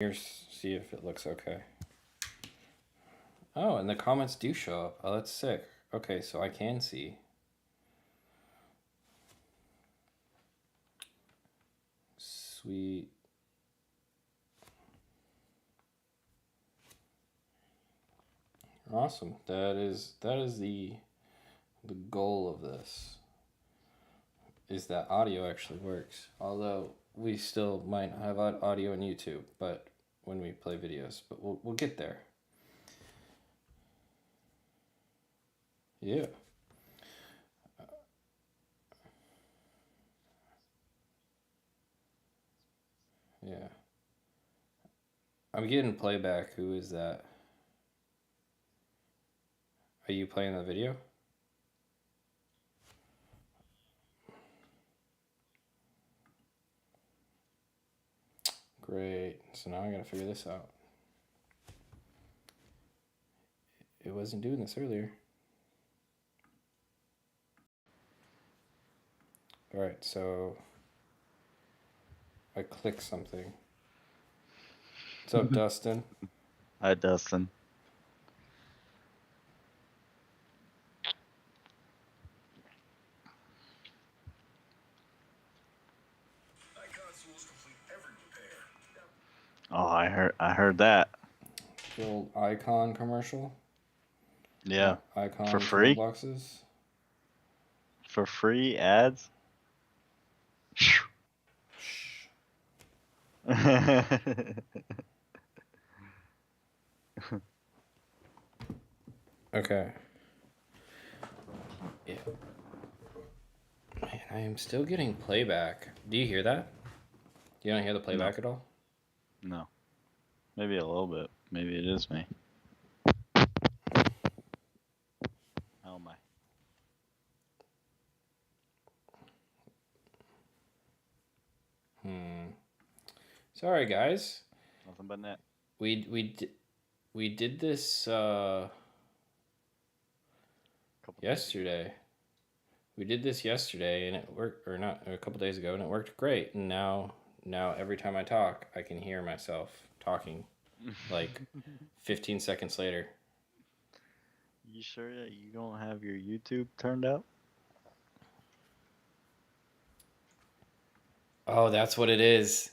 Here's see if it looks okay. Oh, and the comments do show up. Oh, that's sick. Okay, so I can see. Sweet. Awesome. That is the goal of this is that audio actually works. Although we still might have audio on YouTube, but when we play videos, but we'll get there. Yeah. Yeah. I'm getting playback. Who is that? Are you playing the video? Great. So now I gotta figure this out. It wasn't doing this earlier. Alright, so I click something. What's up, Dustin? Hi, Dustin. Oh, I heard that. The old Icon commercial? Yeah. Icon For free? toolboxes? For free ads? Shh. Okay. Yeah. Man, I am still getting playback. Do you hear that? You don't hear the playback at all? No. Maybe a little bit. Maybe it is me. Oh my. Sorry, guys. Nothing but net. We did this yesterday. We did this yesterday, and it worked, or not, a couple days ago, and it worked great. And now every time I talk, I can hear myself talking, like 15 seconds later. You sure that you don't have your YouTube turned up? Oh, that's what it is.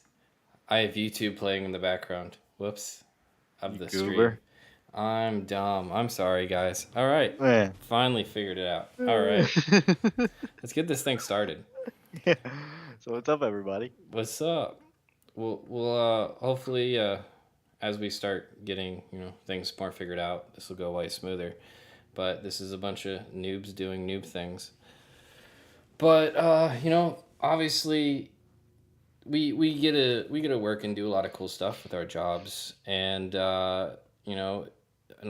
I have YouTube playing in the background. Whoops. Of the stream. I'm dumb. I'm sorry, guys. All right. Man. Finally figured it out. All right. Let's get this thing started. Yeah. So what's up, everybody? What's up? We'll hopefully as we start getting things more figured out, this will go way smoother. But this is a bunch of noobs doing noob things. But obviously we get to work and do a lot of cool stuff with our jobs, and and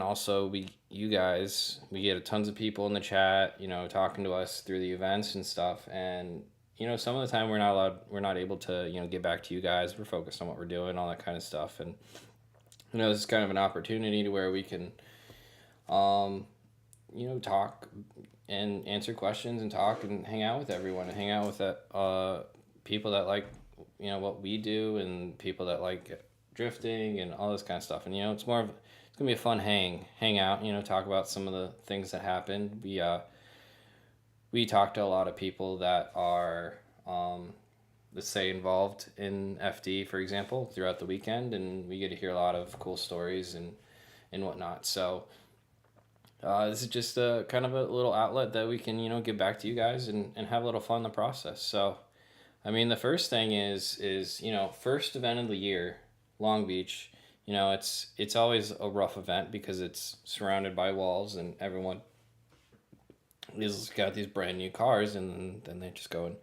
also you guys, we get tons of people in the chat, talking to us through the events and stuff, and some of the time we're not able to get back to you guys. We're focused on what we're doing, all that kind of stuff, and this is kind of an opportunity to where we can talk and answer questions and talk and hang out with everyone and hang out with people that like what we do, and people that like drifting and all this kind of stuff. And it's gonna be a fun hang out, talk about some of the things that happened. We talk to a lot of people that are let's say involved in FD, for example, throughout the weekend, and we get to hear a lot of cool stories and whatnot. So this is just a kind of a little outlet that we can give back to you guys and have a little fun in the process. So I mean, the first thing is first event of the year, Long Beach. It's always a rough event because it's surrounded by walls, and everyone is got these brand new cars, and then they just go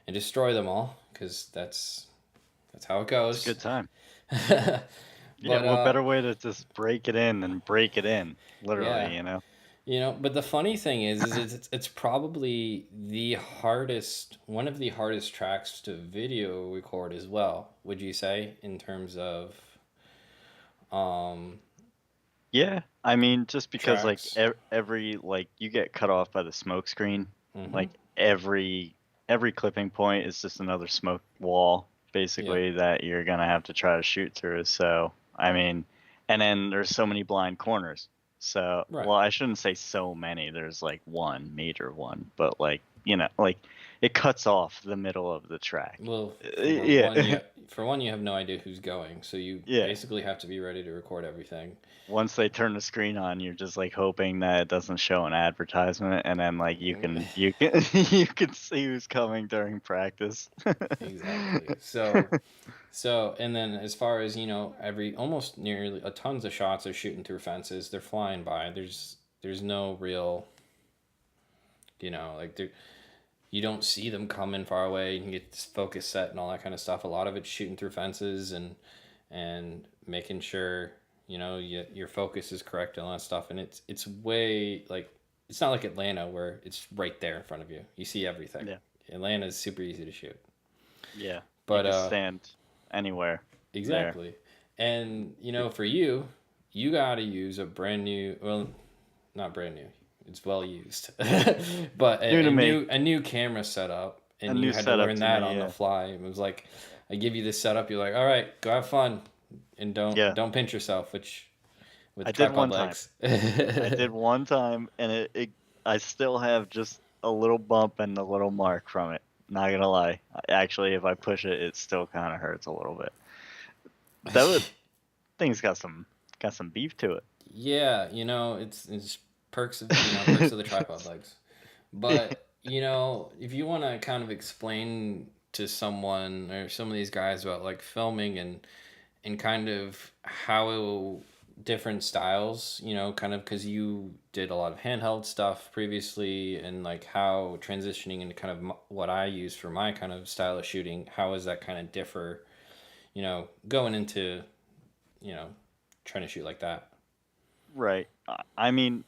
and destroy them all, because that's how it goes. It's a good time. Yeah, what better way to just break it in than break it in, literally, But the funny thing is it's probably one of the hardest tracks to video record as well, would you say, in terms of yeah, I mean, just because tracks? every you get cut off by the smoke screen. Mm-hmm. Like every clipping point is just another smoke wall, Yeah. basically that you're gonna have to try to shoot through. So I mean, and then there's so many blind corners. So Right. well, I shouldn't say so many. There's like one major one, but like like it cuts off the middle of the track. Well, Yeah, for one you have no idea who's going, so you yeah. basically have to be ready to record everything. Once they turn the screen on, you're just like hoping that it doesn't show an advertisement, and then like you can you can see who's coming during practice. Exactly. And then as far as, every almost nearly a tons of shots are shooting through fences. They're flying by. There's no real, like you don't see them coming far away. You can get this focus set and all that kind of stuff. A lot of it's shooting through fences and making sure your focus is correct and all that stuff. And it's way like it's not like Atlanta where it's right there in front of you. You see everything. Yeah, Atlanta is super easy to shoot. yeah. You But can stand anywhere there. exactly. And for you, you got to use a brand new, well, not brand new. It's well used. But New to me. a new camera setup, A and you new had to setup learn to that me, on the yeah. fly. It was like I give you this setup, you're like, "All right, go have fun." And Yeah. don't pinch yourself, which with I did tripod one time. legs. I did one time, and I still have just a little bump and a little mark from it. Not gonna lie. Actually, if I push it, it still kind of hurts a little bit. That thing's got some beef to it. Yeah, it's perks of perks of the tripod legs. But if you want to kind of explain to someone or some of these guys about like filming and kind of how different styles, kind of because you did a lot of handheld stuff previously, and like how transitioning into kind of what I use for my kind of style of shooting, how does that kind of differ, going into, you know, trying to shoot like that? Right. I mean,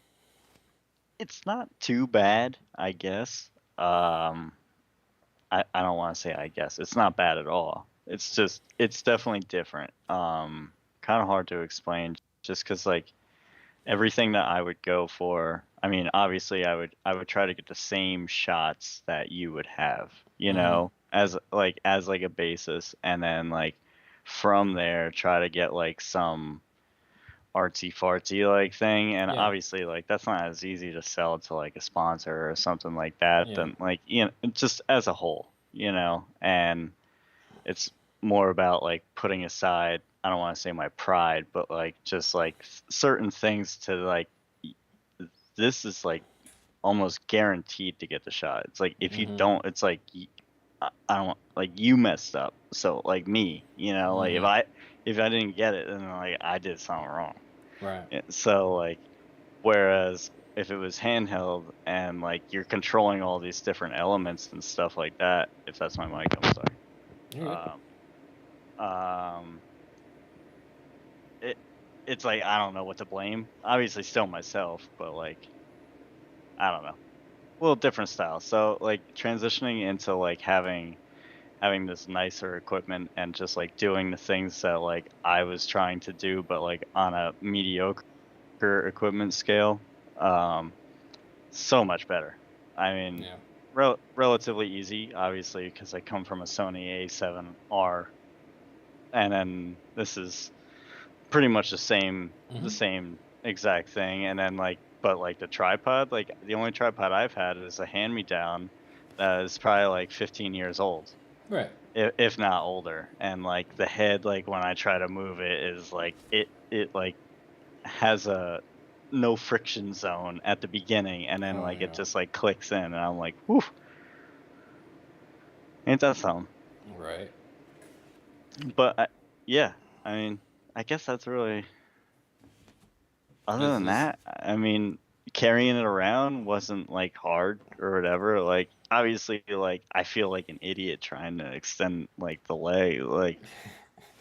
it's not too bad, I guess. I don't want to say I guess. It's not bad at all. It's just it's definitely different. Kind of hard to explain just cuz like everything that I would go for, I mean, obviously I would try to get the same shots that you would have, Mm-hmm. as like a basis, and then like from there try to get like some artsy fartsy like thing, and Yeah. obviously like that's not as easy to sell to like a sponsor or something like that Yeah. than like just as a whole, and it's more about like putting aside, I don't want to say my pride, but like just like certain things to like this is like almost guaranteed to get the shot. It's like if you Mm-hmm. don't, it's like I don't like you messed up. So like me, like if Mm-hmm. I didn't get it, then like I did something wrong. Right. So like whereas if it was handheld and like you're controlling all these different elements and stuff like that, if that's my mic, I'm You're good. sorry. Um, it it's like I don't know what to blame. Obviously, still myself, but like I don't know, a little different style. So like transitioning into like having this nicer equipment and just like doing the things that like I was trying to do, but like on a mediocre equipment scale, um, so much better. I mean, Yeah. relatively easy, obviously, because I come from a Sony A7R, and then this is pretty much the Mm-hmm. same exact thing. And then like, but like the tripod, like the only tripod I've had is a hand-me-down that is probably like 15 years old, Right. if not older. And like the head, like when I try to move it, is like it like has a no friction zone at the beginning, and then Oh like it yeah. just like clicks in, and I'm like, whew, ain't that something? Right. But yeah, I mean, I guess that's really. Other This than is that, I mean, carrying it around wasn't like hard or whatever. Like obviously, like I feel like an idiot trying to extend like the leg. Like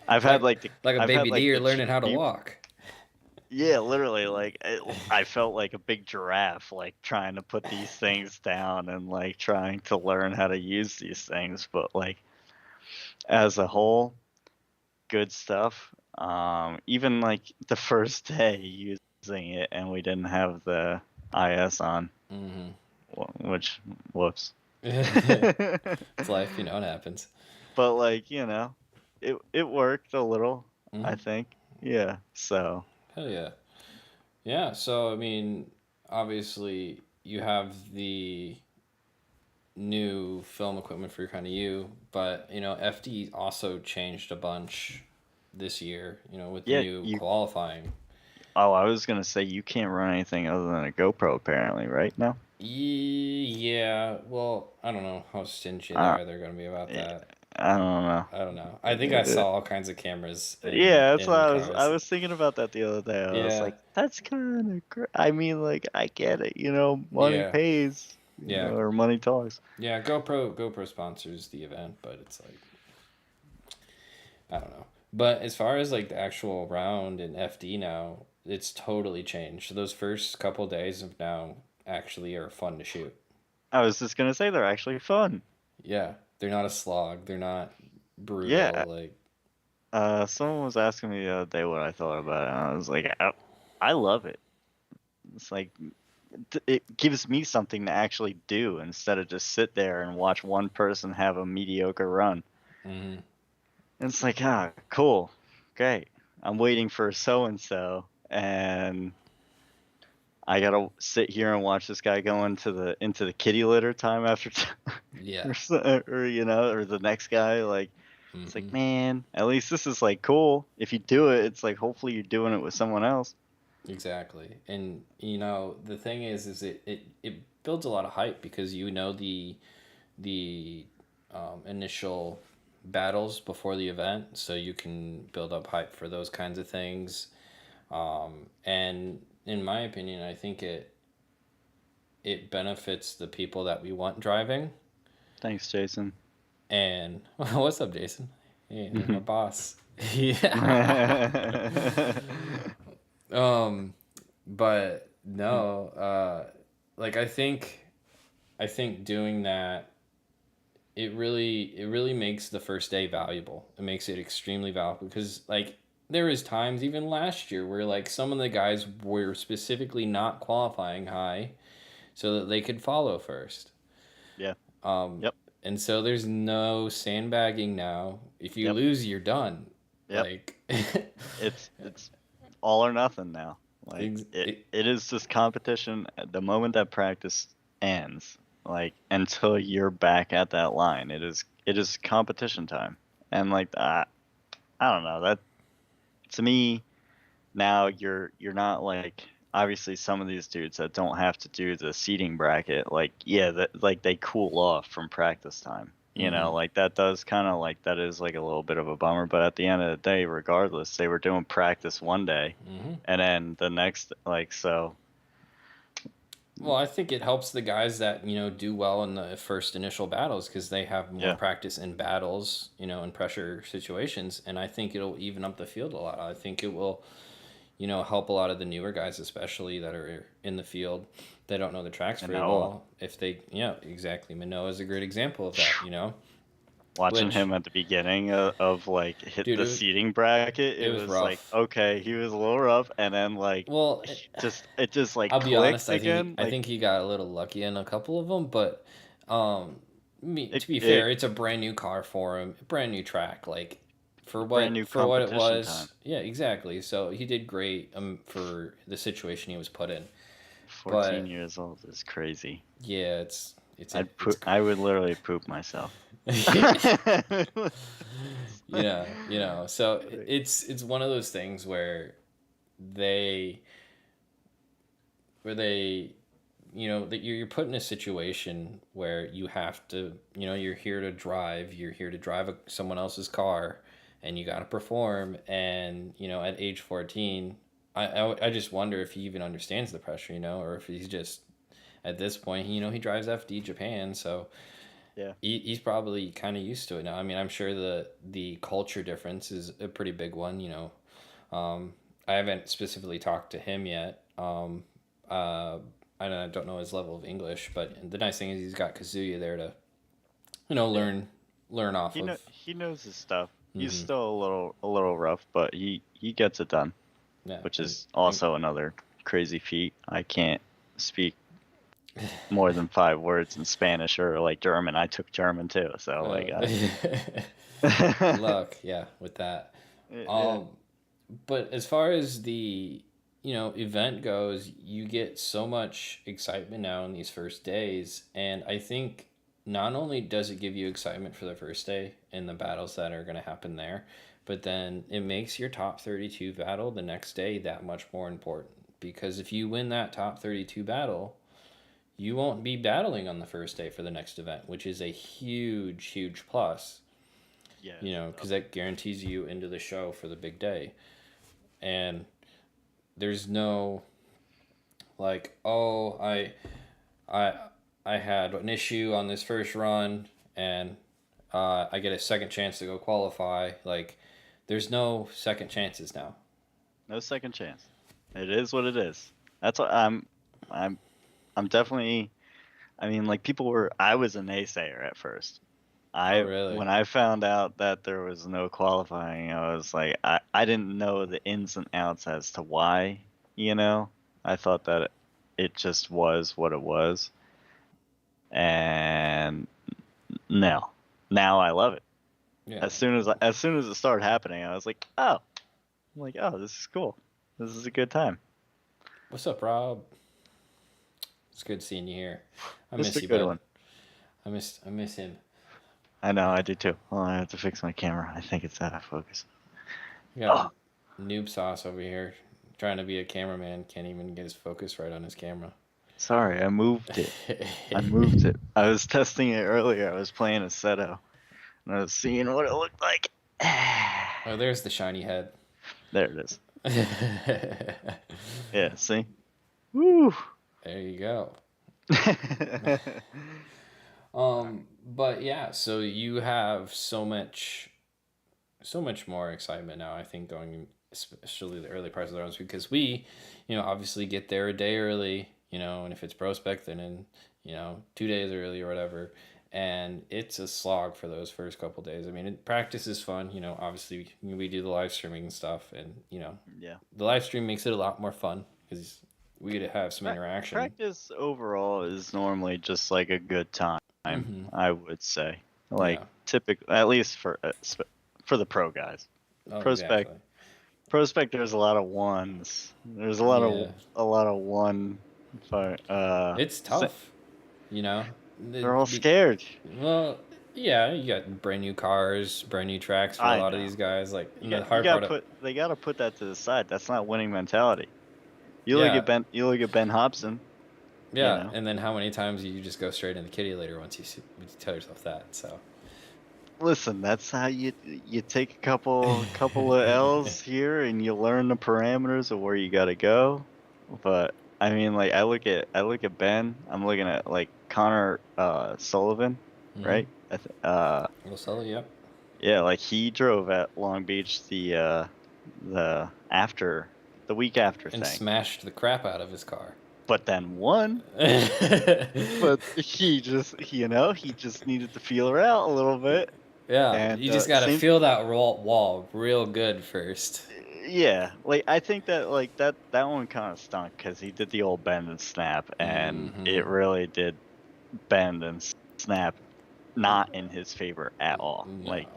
I've it's had like like a I've had baby like deer the learning how to cheap. walk. Yeah, literally, like I felt like a big giraffe, like trying to put these things down and like trying to learn how to use these things. But like as a whole, good stuff. Even like the first day using it, and we didn't have the IS on, Mm-hmm. which whoops. It's life, it happens. but like it worked a little, I Hmm. think. Yeah. So Hell yeah. Yeah. So I mean, obviously you have the new film equipment for kind of you, but FD also changed a bunch this year. With the yeah, new you. qualifying. Oh, I was gonna say you can't run anything other than a GoPro apparently, right now. Yeah, well, I don't know how stingy Uh, they're gonna be about yeah, that. I don't know. I don't know. I think I saw all kinds of cameras in Yeah, that's what in I cars. was thinking about that the other day. I was Yeah, like, that's kind of I mean, like, I get it, money yeah, pays, yeah, or money talks. yeah. GoPro sponsors the event, but it's like I don't know. But as far as like the actual round in FD now, it's totally changed. So those first couple days of now actually are fun to shoot. I was just gonna say they're actually fun. Yeah, they're not a slog. They're not brutal. Yeah. Like Someone was asking me the other day what I thought about it, and I was like, I love it. It's like it gives me something to actually do instead of just sit there and watch one person have a mediocre run. mhm. And it's like, cool, great. I'm waiting for so and so, and I gotta sit here and watch this guy go into the kitty litter time after time, Yeah. or the next guy. Like, it's like, Hmm. man, at least this is like cool. If you do it, it's like hopefully you're doing it with someone else. Exactly. And the thing is it builds a lot of hype because the initial battles before the event, so you can build up hype for those kinds of things. And in my opinion, I think it benefits the people that we want driving. Thanks, Jason. And what's up, Jason? Hey, you're my boss. Yeah. um, but no, like I think doing that it really makes the first day valuable. It makes it extremely valuable because like there is times even last year where like some of the guys were specifically not qualifying high so that they could follow first. Yeah. Um, Yep. and so there's no sandbagging now. If you Yep. lose, you're done. Yep. Like, It's all or nothing now. Like ex- it it, it is just competition at the moment that practice ends. Like until you're back at that line, it is competition time. And like I don't know, that to me now you're not like obviously some of these dudes that don't have to do the seating bracket, like yeah, that like they cool off from practice time. mm-hmm, Like that does kind of like that is like a little bit of a bummer, but at the end of the day, regardless, they were doing practice one day mm-hmm. and then the next, like, so Well, I think it helps the guys that do well in the first initial battles because they have more yeah. practice in battles, in pressure situations, and I think it'll even up the field a lot. I think it will, help a lot of the newer guys, especially that are in the field. They don't know the tracks And very Noah, well. If they, yeah, exactly. Manoa is a great example of that. watching Which, him at the beginning of like hit dude, the seating bracket, it it was was like rough. okay, he was a little rough, and then like Well, it just like I'll be honest. clicked I think again, I like think he got a little lucky in a couple of them, but um, to be it fair, it's a brand new car for him, brand new track. Like brand new for what it competition time. was, yeah, exactly. So he did great for the situation he was put in. 14 But years old is crazy. yeah, it's I'd it's poop. I would literally poop myself. So Like, it's one of those things where they they that you're put in a situation where you have to you're here to drive, someone else's car, and you got to perform, and at age 14, I just wonder if he even understands the pressure, or if he's just at this point, he drives FD Japan, so yeah. he's probably kind of used to it now. I mean, I'm sure the culture difference is a pretty big one. I haven't specifically talked to him yet. Uh, I don't know his level of English, but the nice thing is he's got Kazuya there to Yeah. learn off He of. he knows his stuff. He's Hmm. still a little rough, but he gets it done, Yeah, which and, is and also another crazy feat. I can't speak more than 5 words in Spanish or like German. I took German too, so like Uh, good I. luck, yeah, with that. Yeah. Um, but as far as the event goes, you get so much excitement now in these first days, and I think not only does it give you excitement for the first day and the battles that are going to happen there, but then it makes your top 32 battle the next day that much more important, because if you win that top 32 battle, you won't be battling on the first day for the next event, which is a huge plus, Yes. because that guarantees you into the show for the big day. And there's no like, oh, I I had an issue on this first run, and I get a second chance to go qualify. Like, there's no second chances now. No second chance. It is what it is. That's what I'm I'm definitely. I mean, like people were. I was a naysayer at first. Oh, I really? when I found out that there was no qualifying, I was like, I didn't know the ins and outs as to why. You know, I thought that it just was what it was, and no, now I love it. Yeah. As soon as it started happening, I was like, oh, this is cool. This is a good time. What's up, Rob? It's good seeing you here. I This is miss a you, good bud. one. I miss him. I know, I do too. Well, I have to fix my camera. I think it's out of focus. We got Oh, noob sauce over here trying to be a cameraman, can't even get his focus right on his camera. sorry, I moved it. I moved it. I was testing it earlier. I was playing a Seto, and I was seeing what it looked like. Oh, there's the shiny head. There it is. There Yeah, see? Woo! you go. But yeah, so you have so much more excitement now, I think, going especially the early parts of the rounds, because we, obviously get there a day early, and if it's prospect, then in, 2 days early or whatever. And it's a slog for those first couple days. I mean, practice is fun, obviously we do the live streaming and stuff, and, Yeah. the live stream makes it a lot more fun because we get to have some interaction. Practice overall is normally just like a good time, Hmm. I would say. Like Yeah. typical, at least for the pro guys. Oh, Prospect, exactly. prospect. There's a lot of ones. There's Yeah. a lot of one. It's Si- tough, you know. they're all scared. Well, yeah, you got brand new cars, brand new tracks for a I lot of know. these guys. Like, and the You hard gotta part of, put they gotta put that to the side. That's not winning mentality. yeah, You look at Ben Hobson. You yeah, know. and then how many times you just go straight into kitty later once you tell yourself that. So, Listen, that's how you take a couple of L's here and you learn the parameters of where you gotta go. But I mean, like I look at Ben. I'm looking at like Connor Sullivan, mm-hmm. right? Little Sully, yep, Yeah, like he drove at Long Beach the after the week after and thing, smashed the crap out of his car. but then won. But he just needed to feel her out a little bit. Yeah, And you just gotta same feel that wall real good first. Yeah, like I think that like that one kind of stunk because he did the old bend and snap, and Mm-hmm. it really did bend and snap not in his favor at all. No. Like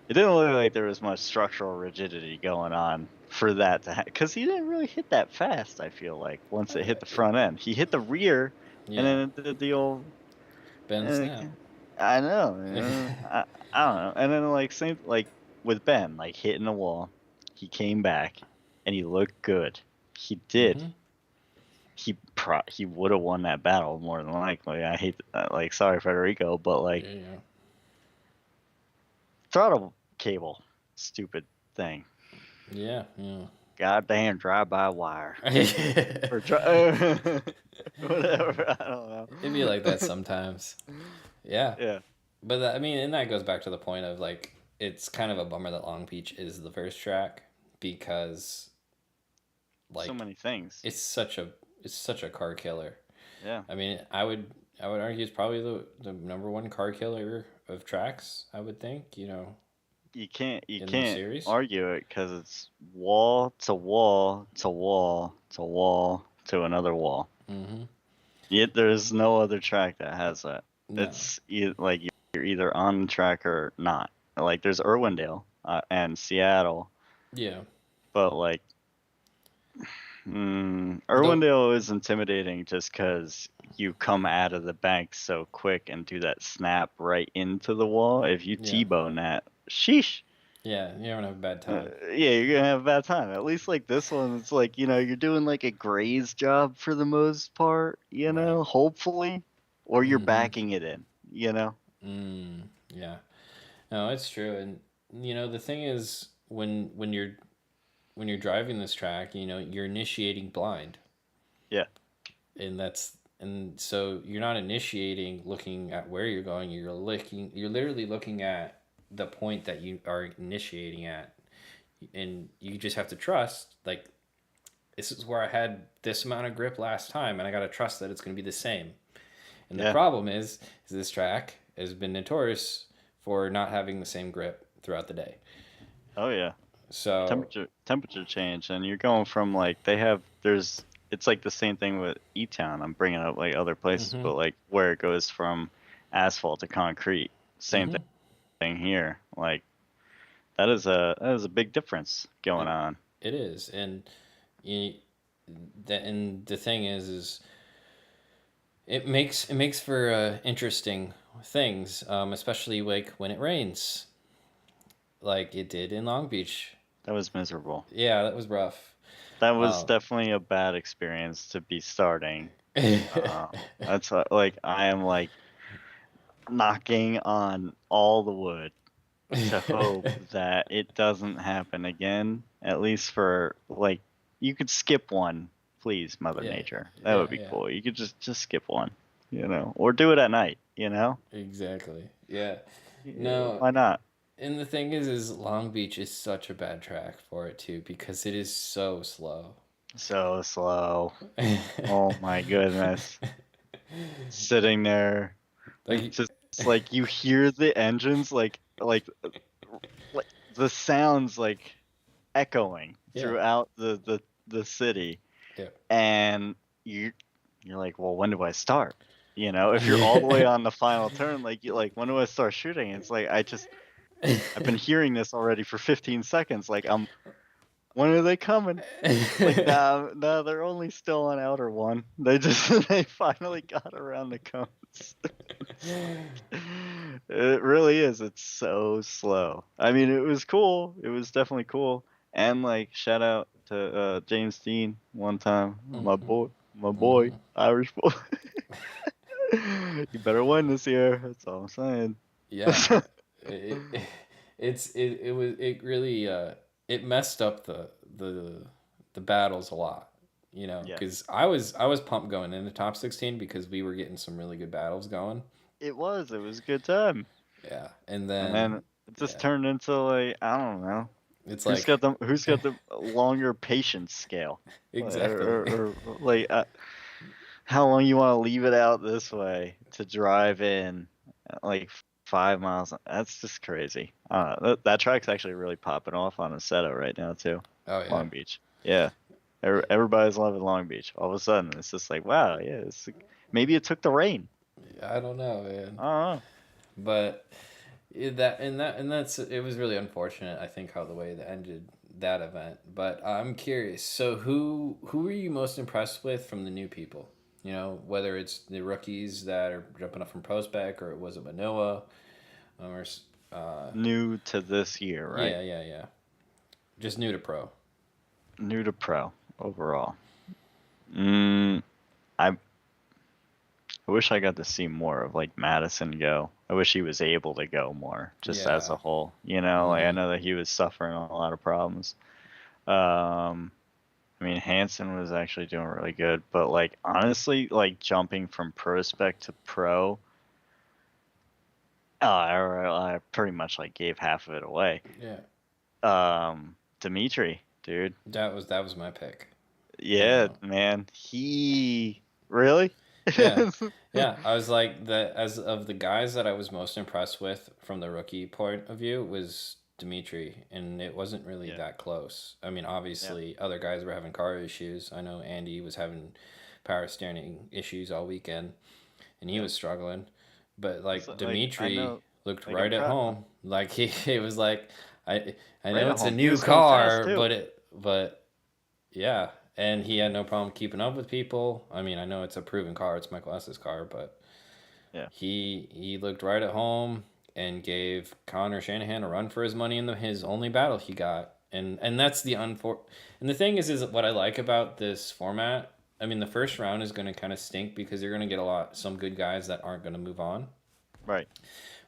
it didn't look like there was much structural rigidity going on for that to because he didn't really hit that fast. I feel like once it hit the front end, he hit the rear, and Yeah. then it did the old. Ben eh, Snap. I know, I don't know, and then like same like with Ben, like hitting the wall, he came back and he looked good. He did. Mm-hmm. He would have won that battle more than likely. I hate like sorry Federico, but like Yeah. throttle cable, stupid thing. Yeah. Yeah. Goddamn drive-by-wire It'd or whatever. I don't know. be like that sometimes. Yeah. Yeah. But I mean, and that goes back to the point of like, it's kind of a bummer that Long Beach is the first track, because So like many things. it's such a car killer. Yeah. I mean, I would argue it's probably the number one car killer of tracks, I would think, You in the can't series. argue it because it's wall to wall to wall to wall to another wall. Mm-hmm. Yet there's no other track that has that. No. It's like you're either on the track or not. Like there's Irwindale and Seattle, Yeah. but like The Irwindale is intimidating just because you come out of the bank so quick and do that snap right into the wall. If you yeah. T-bone that, sheesh. Yeah, you're gonna have a bad time. Yeah, you're gonna have a bad time. At least like this one, it's like you're doing like a graze job for the most part. Right. Hopefully, or you're Mm-hmm. backing it in. You know. Yeah. No, it's true. And the thing is when you're driving this track, you're initiating blind. Yeah. And so you're not initiating looking at where you're going, you're literally looking at the point that you are initiating at. And you just have to trust, like, this is where I had this amount of grip last time, and I gotta trust that it's gonna be the same. And the Yeah. problem is this track has been notorious for not having the same grip throughout the day. Oh yeah. So Temperature change, and you're going from like it's like the same thing with E-Town. I'm bringing up like other places, mm-hmm, but like where it goes from asphalt to concrete, same mm-hmm, thing here. Like that is a big difference going it, on. it is. And you, and the thing is it makes for interesting things, especially like when it rains, like it did in Long Beach. That was miserable. Yeah, that was rough. That was Um, definitely a bad experience to be starting. That's like I am like knocking on all the wood to hope that it doesn't happen again. At least for like, you could skip one, please, Mother yeah, Nature. That yeah, would be yeah, cool. You could just skip one, or do it at night. exactly. Yeah, Yeah, no, why not? and the thing is Long Beach is such a bad track for it too because it is so slow. So slow. Oh my goodness. Sitting there, Like, just like you hear the engines like the sounds like echoing yeah, throughout the city, yeah. and you're like, well, when do I start? If you're all the way on the final turn, like when do I start shooting? It's like I've been hearing this already for 15 seconds. Like when are they coming? Like no, they're only still on outer one. They finally got around the cones. It really is. It's so slow. I mean, it was cool. It was definitely cool. And like shout out to James Dean one time, Mhm, my boy, mhm. Irish boy. You better win this year. That's all I'm saying. Yeah, it, it it really it messed up the the battles a lot, Yeah, because I was pumped going into top 16 because we were getting some really good battles going. it was. It was a good time. Yeah, and And then then it just yeah, turned into like, I don't know. it's Who's like got the longer patience scale? exactly. Or like how long you want to leave it out this way to drive in like 5 miles? That's just crazy. That track's actually really popping off on Assetto right now too. Oh yeah, Long Beach. Yeah. Everybody's loving Long Beach. All of a sudden, it's just like, wow, yeah, maybe it took the rain. I don't know, man, I don't know. but that's it was really unfortunate. I think how the way that ended that event. But I'm curious. So who were you most impressed with from the new people? Whether it's the rookies that are jumping up from prospect, or was it Manoa, or uh, New to this year, right? yeah, yeah, yeah, just new to pro. New to pro overall. Mm, I I wish I got to see more of like Madison go. I wish he was able to go more, just as Yeah. a whole. Like I Mm-hmm. know that he was suffering a lot of problems. Um, I mean Hansen was actually doing really good, but like honestly, like jumping from prospect to pro, I pretty much like gave half of it away. Yeah. Dimitri, dude. That was my pick. Yeah, Uh, man. He really? yeah. Yeah, I was like that as of the guys that I was most impressed with from the rookie point of view was Dimitri, and it wasn't really Yeah, that close. I mean, yeah, obviously, other guys were having car issues. I know Andy was having power steering issues all weekend, and he was struggling. But It's like like I Dimitri know, looked like I'm right at proud. home. Like he was like, I Right know at it's a home, he new was going fast car, too. but yeah, and he had no problem keeping up with people. I mean, I know it's a proven car; it's Michael S's car, but Yeah, he looked right at home and gave Connor Shanahan a run for his money in his only battle he got. And that's and the thing is what I like about this format. I mean, the first round is going to kind of stink because you're going to get some good guys that aren't going to move on. right.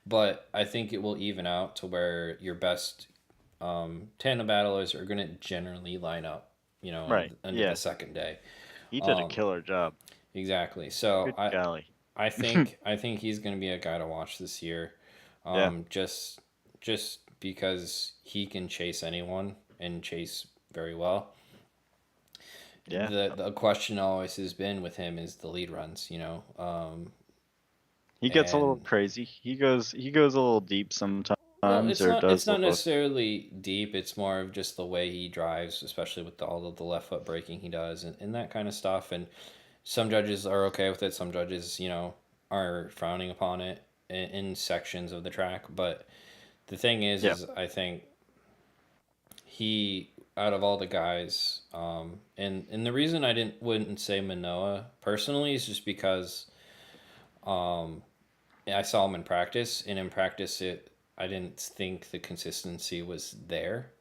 But I think it will even out to where your best tandem battlers are going to generally line up, Right. into the Yeah. second day. He did a Um, killer job. exactly. So Good golly. I think he's going to be a guy to watch this year, Yeah. just because he can chase anyone and chase very well. Yeah. The question always has been with him is the lead runs, He gets a little and crazy. He goes a little deep well, sometimes, or it's does not look. necessarily deep. It's more of just the way he drives, especially with all of the left foot braking he does and that kind of stuff. And some judges are okay with it. Some judges, are frowning upon it in sections of the track. But the thing Yeah. is I think he out of all the guys, and the reason I wouldn't say Manoa personally is just because um, I saw him in practice, and in practice I didn't think the consistency was there.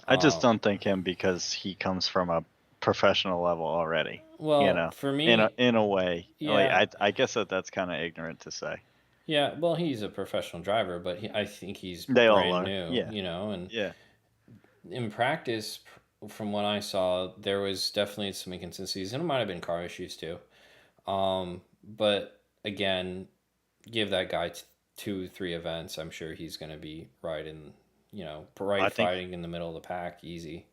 I just Uh, don't think him because he comes from a professional level already. You well, know, for in a me, in a way, like yeah, I guess that's kind of ignorant to say. yeah. Well, he's a professional driver, but I think he's They all brand are. new, Yeah. and Yeah. in practice, from what I saw, there was definitely some inconsistencies, and it might have been car issues too. But again, give that guy 2, 3 events, I'm sure he's going to be riding, I right think fighting in the middle of the pack, easy.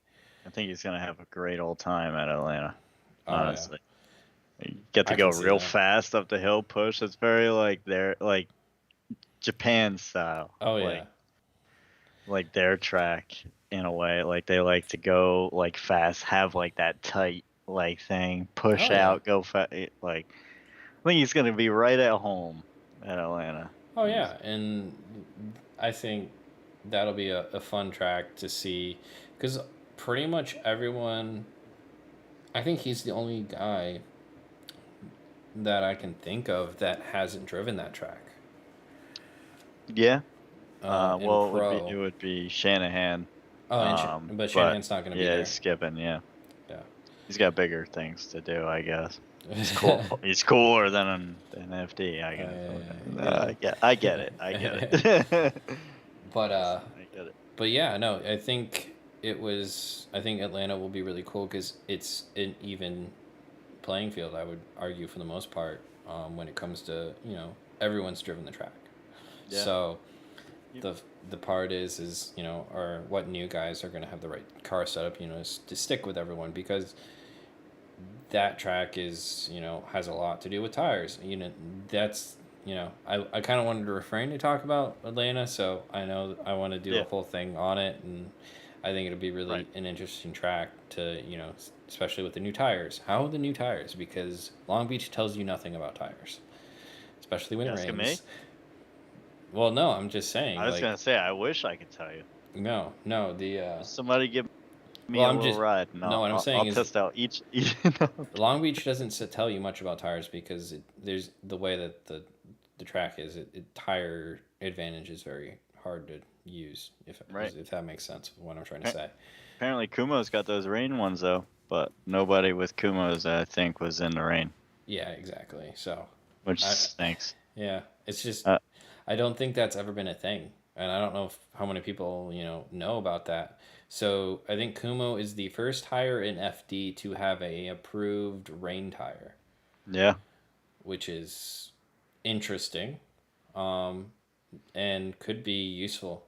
I think he's gonna have a great old time at Atlanta. Oh yeah, Honestly, you get to I go can see real that. fast up the hill push. It's very like Japan style, Oh like yeah, their track in a way. Like they like to go like fast, have like that tight like thing, push oh yeah, out, go fast. Like I think he's gonna be right at home at Atlanta. oh yeah, and I think that'll be a fun track to see because pretty much everyone. I think he's the only guy that I can think of that hasn't driven that track Yeah. in Well, it pro. would be Shanahan. Oh, but But Shanahan's not going to be yeah, he's there. skipping. Yeah, Yeah. he's got bigger things to do, I guess. He's cool. He's cooler than an FD, I guess. No, Yeah. I get it. I get it. but I get it. but yeah, no, I think I think Atlanta will be really cool because it's an even playing field. I would argue for the most part, when it comes to everyone's driven the track. Yeah. So You- the the part is or what new guys are going to have the right car setup, to stick with everyone because that track is has a lot to do with tires. That's I kind of wanted to refrain to talk about Atlanta, so I know I want to do a Yeah. whole thing on it, and I think it'll be Right. really an interesting track to especially with the new tires. How are the new tires? Because Long Beach tells you nothing about tires, especially when You it asking me? rains. Well, no, I'm just I saying, was like, gonna say I wish I could tell you. no, the Somebody give me well, a I'm little just ride, and no. What I'm I'll saying is test out each. Long Beach doesn't tell you much about tires because there's the way that the track is. Tire advantage is very hard to use Right. if that makes sense of what I'm trying to Pa- say. Apparently Kumo's got those rain ones though, but nobody with Kumo's I think was in the rain, Yeah, exactly. So, which I stinks. yeah, it's just Uh, I don't think that's ever been a thing, and I don't know how many people know about that. So I think Kumo is the first tire in FD to have a approved rain tire, yeah. which is interesting. Um, and could be useful,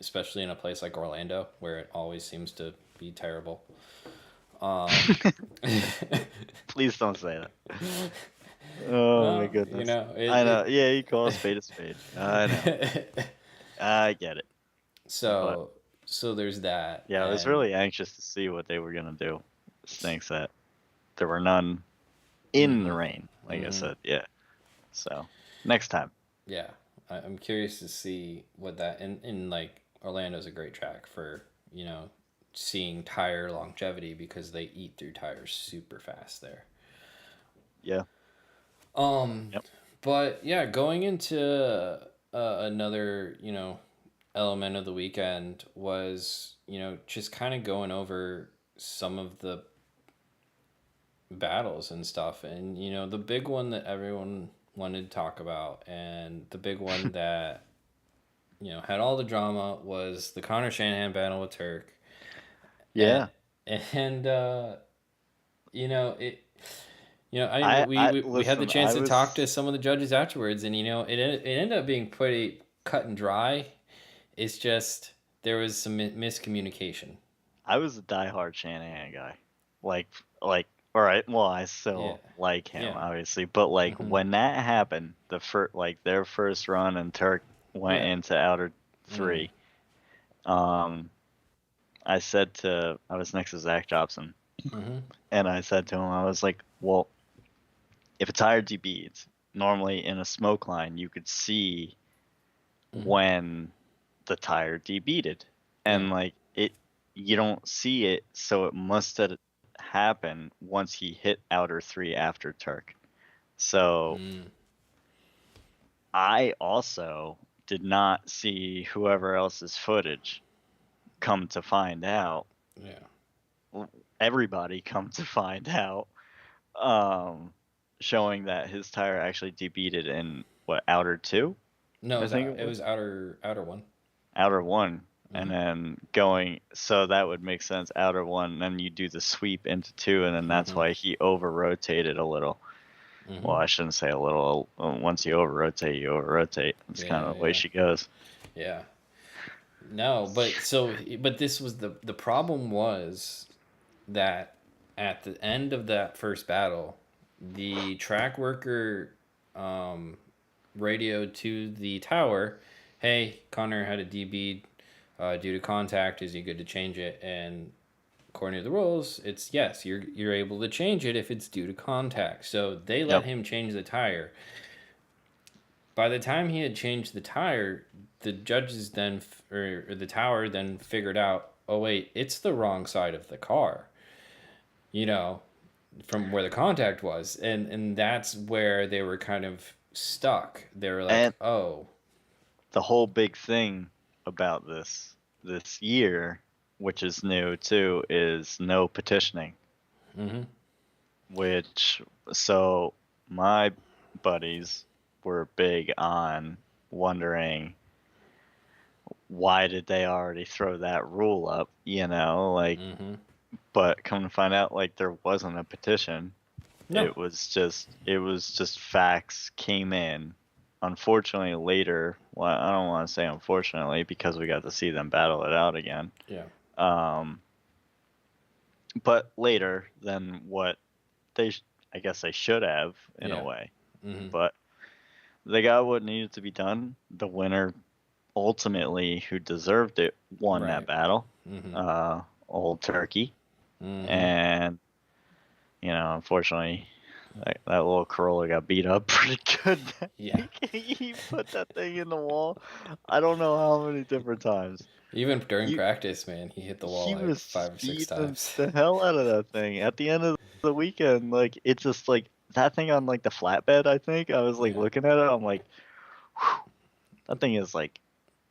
especially in a place like Orlando where it always seems to be terrible. Um, Please don't say that. Oh my well, goodness. I know. Yeah, you call a spade a spade. I know. it I get it. But so there's that, yeah, I was and really anxious to see what they were gonna do. Stinks that there were none. in the Mm-hmm. rain. Like I Mm-hmm. said, yeah. So next time. Yeah, I'm curious to see what that in like Orlando's a great track for seeing tire longevity because they eat through tires super fast there. Yeah. Um, Yep. but yeah, going into another element of the weekend was just kind of going over some of the battles and stuff, and the big one that everyone wanted to talk about, and the big one that had all the drama was the Connor Shanahan battle with Turk, and Yeah. and it. I mean, I we had the listen. chance to talk to some of the judges afterwards, and it ended up being pretty cut and dry. It's just there was some miscommunication. I was a diehard Shanahan guy. Like like all right. Well, I Yeah, still like him yeah, obviously, but like mm-hmm. when that happened, the first like their first run and Turk went Yeah, into outer mm-hmm. three. Um, I was next to Zach Jobson, Mm-hmm. and I said to him, I was like, well, if a tire debeads, normally in a smoke line, you could see Mm-hmm. when the tire debeaded, Yeah, and like you don't see it, so it must have happened once he hit outer three after Turk. So mm, I also did not see whoever else's footage. Come to find out, yeah. everybody come to find out, um, showing that his tire actually debeaded in what outer two, No, I think it it was was outer one. outer one, and Mm-hmm. then going. So that would make sense. Outer one, and then you do the sweep into two, and then that's Mm-hmm. why he over rotated a little. Mm-hmm. Well, I shouldn't say a little. Once you over rotate, you over rotate. That's kind Yeah, of the way yeah, she goes. yeah. No, but this was the problem was that at the end of that first battle, the track worker um, radioed to the tower, "Hey, Connor had a DB due to contact. Is he good to change it?" And according to the rules, it's yes. You're able to change it if it's due to contact. So they let Yep. him change the tire. By the time he had changed the tire, the judges then or the tower then figured out, oh wait, it's the wrong side of the car. You know, from where the contact was, and that's where they were kind of stuck. They were like, And oh, the whole big thing about this year, which is new too, is no petitioning. mm-hmm, Which so my buddies were big on wondering why did they already throw that rule up, like, mm-hmm. but come to find out, like, there wasn't a petition. No, It was just facts came in. Unfortunately, later, well, I don't want to say unfortunately because we got to see them battle it out again. yeah, Um, but later than what I guess they should have in a yeah, way. mm-hmm, But they got what needed to be done. The winner, ultimately, who deserved it, won that right, battle. mm-hmm, Old Turkey, mm-hmm, and unfortunately, that little Corolla got beat up pretty good. yeah. He put that thing in the wall. I don't know how many different times. Even during He practice, man, he hit the wall he like was 5 or 6 speeding times. the hell out of that thing. At the end of the weekend, like it's just like that thing on like the flatbed. I think I was like Yeah. looking at it. I'm like, whew, that thing is like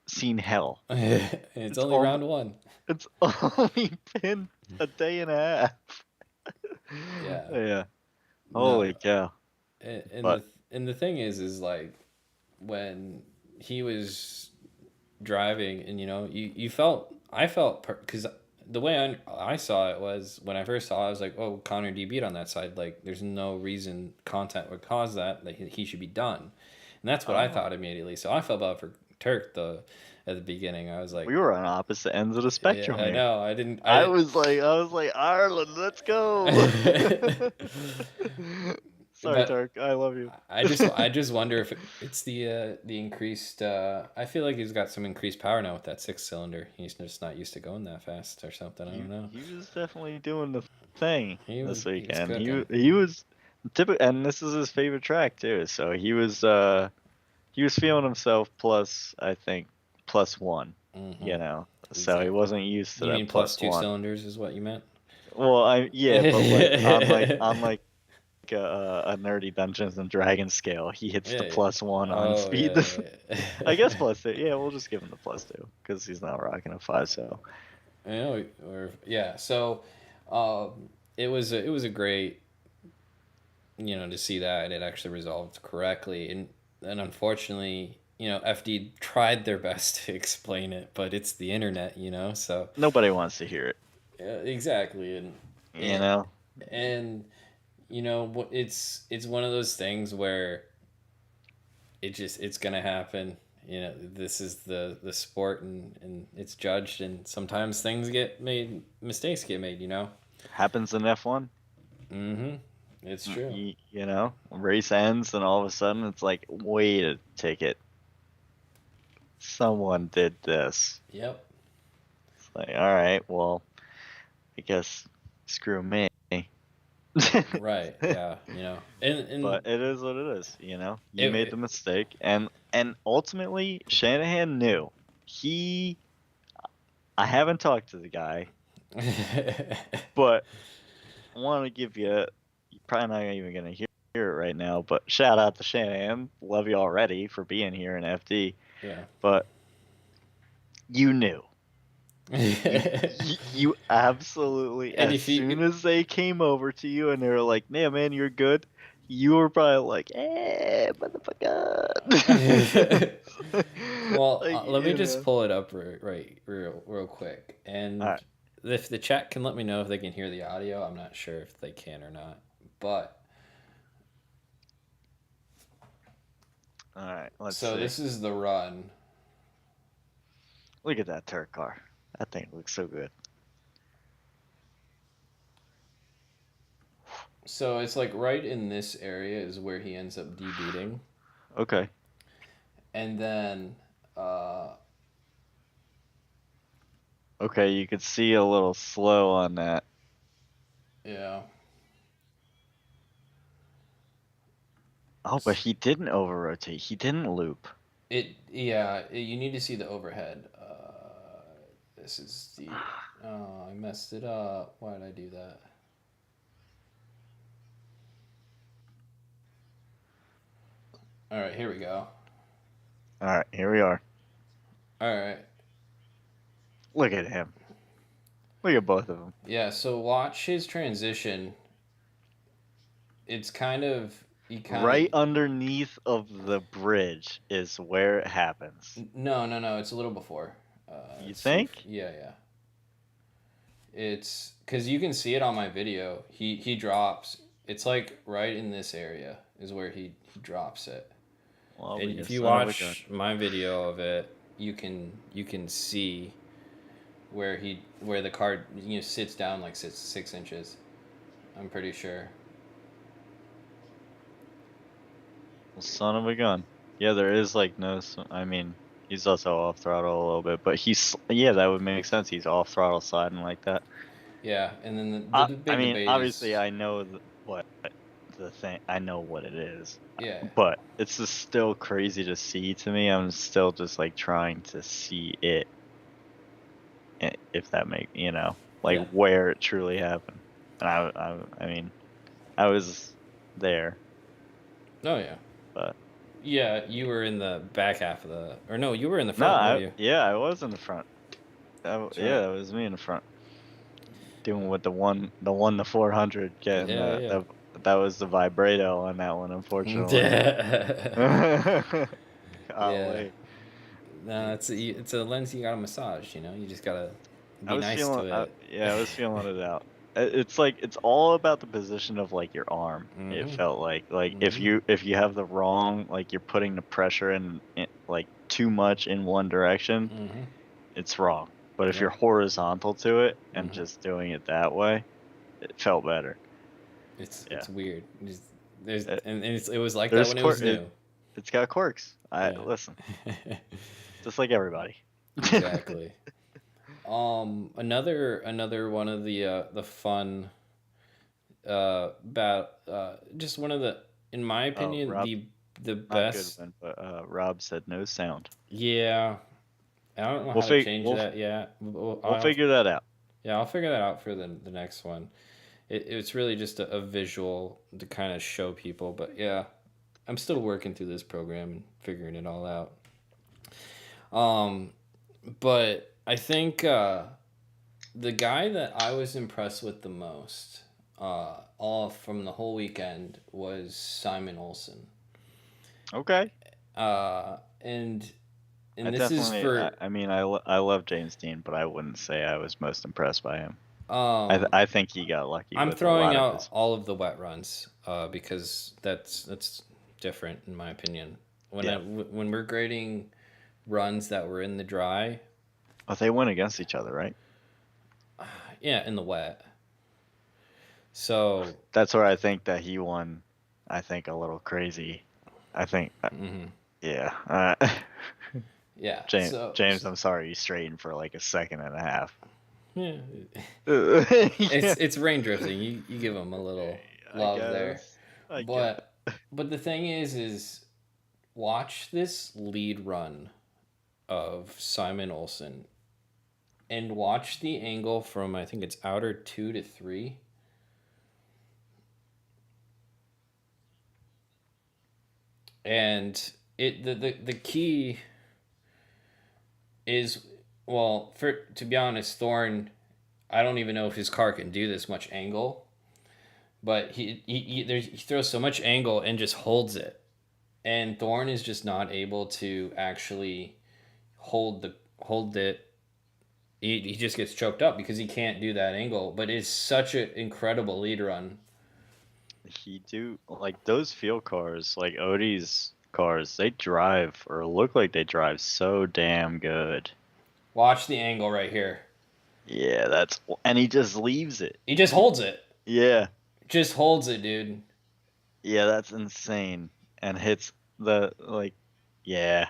seen hell. It's It's only on. round one. It's only been a day and a half. Yeah. Yeah. No. Holy cow. And But the thing is like when he was driving, and you felt I felt because the way I saw it was when I first saw it, I was like, oh, Connor D beat on that side. Like, there's no reason content would cause that. Like, he should be done, and that's what I oh, thought immediately. So I felt bad for Turk at the beginning. I was like, we were on opposite ends of the yeah, spectrum I here. know. I didn't. I was like, Ireland, let's go. Sorry, But Turk. I love you. I just wonder if it's the increased. I feel like he's got some increased power now with that 6 cylinder. He's just not used to going that fast or something. I don't know. He was definitely doing the thing He was this weekend. cooking. He was And this is his favorite track too. So he was feeling himself plus, I think, plus one, Mm-hmm. you know. So he Exactly. wasn't used to You mean that plus plus two one. cylinders is what you meant? Well, yeah, but like on like a nerdy Dungeons and Dragons scale, he hits the Yeah. plus one on Oh speed. yeah, I guess yeah. plus two. Yeah, we'll just give him the plus two because he's not rocking a five. So You know, or yeah. So, it was a great, to see that and it actually resolved correctly. And unfortunately, FD tried their best to explain it, but it's the internet, so nobody wants to hear it. yeah, exactly. You And know, and it's one of those things where it's gonna happen. This is the sport, and it's judged, and sometimes things get made, mistakes get made. happens in F1. Mm-hmm. It's true. You know, race ends and all of a sudden it's like, wait a ticket, someone did this. Yep. It's like, all right, well, I guess screw me. Right. Yeah. And But it is what it is, you know. You made the it, mistake, and ultimately Shanahan knew. He, I haven't talked to the guy, but I want to give you. You're probably not even gonna hear it right now, but shout out to Shanahan. Love you already for being here in FD. yeah. But you knew. You absolutely, And as if you soon as they came over to you and they were like, "Yeah, man, you're good," you were probably like, motherfucker." well, Like, let me you just know. pull it up real quick, All and right, if the chat can let me know if they can hear the audio. I'm not sure if they can or not, but all right. Let's so see. this is the run. Look at that turret car. That thing looks so good. So it's like right in this area is where he ends up debeating, Okay. and then uh, Okay, you could see a little slow on that. yeah, Oh, but he didn't over rotate. He didn't loop. you need to see the overhead. This is the I messed it up. Why did I do that? All right, here we go. All right, here we are. All right. Look at him. Look at both of them. Yeah, so watch his transition. It's kind of you kind of Right underneath of the bridge is where it happens. no, it's a little before. You Let's see if think? yeah. It's cuz you can see it on my video. He drops. It's like right in this area is where he drops it. Well, And you if you son of a gun. watch my video of it, you can see where the card sits down like 6 inches. I'm pretty sure. Well, son of a gun. Yeah, there is like no. I mean, he's also off throttle a little bit, but yeah, that would make sense. He's off throttle sliding like that. Yeah, and then the I big mean, debate obviously, is I know what the thing. I know what it is, yeah. but it's just still crazy to see to me. I'm still just like trying to see it, if that make like Yeah. where it truly happened. And I mean, I was there, Oh yeah. but Yeah, you were in the back half of the or no, you were in the no, front, weren't you? yeah, I was in the front. That's Yeah, right. that was me in the front. Doing with the 400, getting Yeah, yeah. that was the vibrato on that one, unfortunately. Yeah. Golly. No, it's a lens you gotta massage, You just gotta I be was nice feeling, to it. yeah, I was feeling it out. It's like it's all about the position of like your arm. It Mhm. felt like if Mhm. you have the wrong, like you're putting the pressure in like too much in one direction, Mhm. it's wrong. But if you're Yep. horizontal to it and Mhm. just doing it that way, it felt better. Yeah. It's weird. There's Uh, and it was like that There's when it was it, new. it's got quirks. I Yeah. listen, just like everybody. Exactly. Another one of the fun about just one of the, in my Oh, opinion, Rob, the not best. Goodwin, but Rob said no sound. Yeah, I don't know We'll how to fig change we'll that yet. we'll figure that out. Yeah, I'll figure that out for the next one. It's really just a visual to kind of show people, but yeah, I'm still working through this program and figuring it all out. Um, but I think the guy that I was impressed with the most, all from the whole weekend, was Simon Olsen. Okay. And I this is definitely. for I mean, I love James Dean, but I wouldn't say I was most impressed by him. um I think he got lucky I'm with a throwing lot of out his. all of the wet runs because that's different in my opinion. Yeah. When we're grading runs that were in the dry, But they went against each other, right? yeah, in the wet. So, That's where I think that he won. I think a little crazy. I think. mhm. Yeah. Yeah. James, I'm sorry you straightened for like a second and a half. Yeah, Yeah, it's rain drifting. You give him a little I love there, guess. I guess. but the thing is watch this lead run of Simon Olsen and watch the angle from, I think it's outer 2 to 3. And the key is, well, for to be honest, Thorne, I don't even know if his car can do this much angle, but he throws so much angle and just holds it, and Thorne is just not able to actually hold it. He just gets choked up because he can't do that angle. But it's such an incredible lead run. He do like those field cars, like Odie's cars, they drive or look like they drive so damn good. Watch the angle right here. Yeah, and he just leaves it. He just holds it. Yeah. Just holds it, dude. Yeah, that's insane. And hits the like yeah.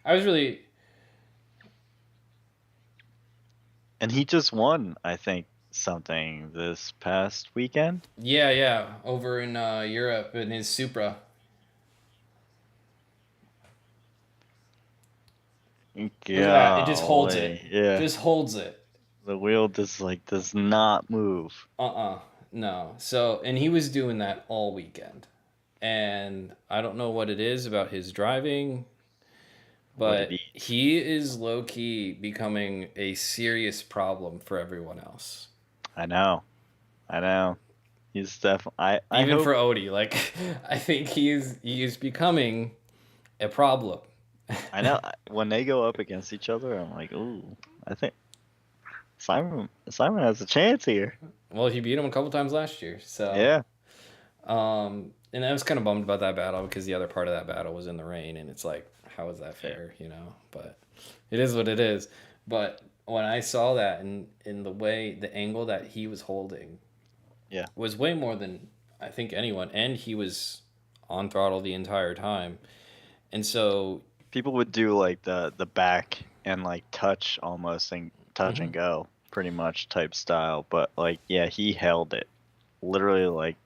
I was really, And he just won, I think, something this past weekend. yeah, over in Europe in his Supra. Look at that. It just holds it. Golly. Yeah. Just holds it. The wheel just like does not move. No. So, and he was doing that all weekend. And I don't know what it is about his driving, What it but eats. he is low key becoming a serious problem for everyone else. I know. I know. He's definitely I Even hope for Odie, like I think he is becoming a problem. I know when they go up against each other, I'm like, ooh, I think Simon has a chance here. Well, he beat him a couple times last year, so Yeah. and I was kind of bummed about that battle because the other part of that battle was in the rain, and it's like, how is that Yeah. fair, you know? But it is what it is. But when I saw that and in the way the angle that he was holding, Yeah. was way more than I think anyone, and he was on throttle the entire time, and so People would do like the back and like touch almost and touch and mhm, go pretty much type style, but like yeah, he held it. Literally like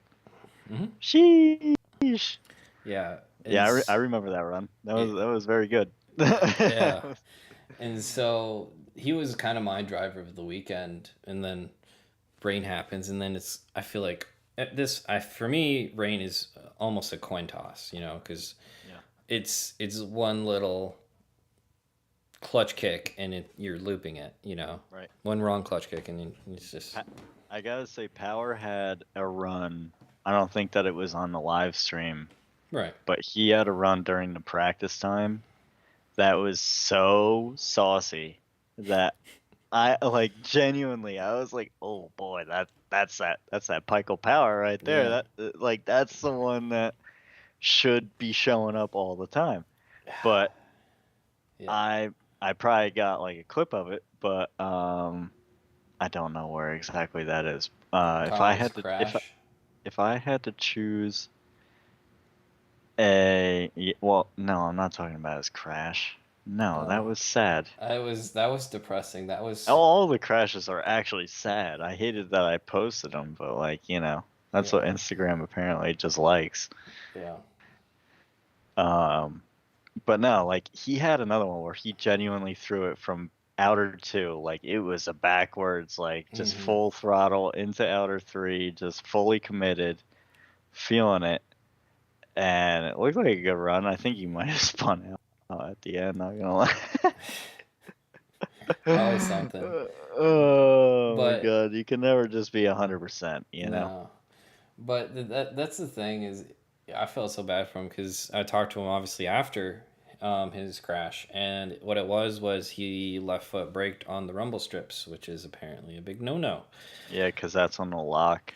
mhm. sheesh. Yeah, Yeah, I remember that run. it, That was very good. yeah, and so he was kind of my driver of the weekend, and then rain happens, and then it's, I feel like for me rain is almost a coin toss, you know, because Yeah. it's one little clutch kick and you're looping it, you know, Right. one wrong clutch kick and it's just I gotta say, Power had a run. I don't think that it was on the live stream, right. but he had a run during the practice time that was so saucy that I like genuinely. I was like, "Oh boy, that's that Pikel Power right there. Yeah. That like that's the one that should be showing up all the time." But Yeah. I probably got like a clip of it, but I don't know where exactly that is. If I Kyle's had to crash. if I had to choose well, no, I'm not talking about his crash. No, that Oh, was sad. that was depressing. That was All the crashes are actually sad. I hated that I posted them, but like, that's what yeah, Instagram apparently just likes. yeah. Um, but no, like he had another one where he genuinely threw it from outer two, like it was a backwards, like just Hmm. full throttle into outer three, just fully committed, feeling it, and it looked like a good run. I think he might have spun out at the end. Not gonna lie. Probably something. Oh my But god, you can never just be 100%, you know? no. But that's the thing is, I felt so bad for him because I talked to him obviously after his crash, and what it was he left foot braked on the rumble strips, which is apparently a big no no. Yeah, because that's on the lock.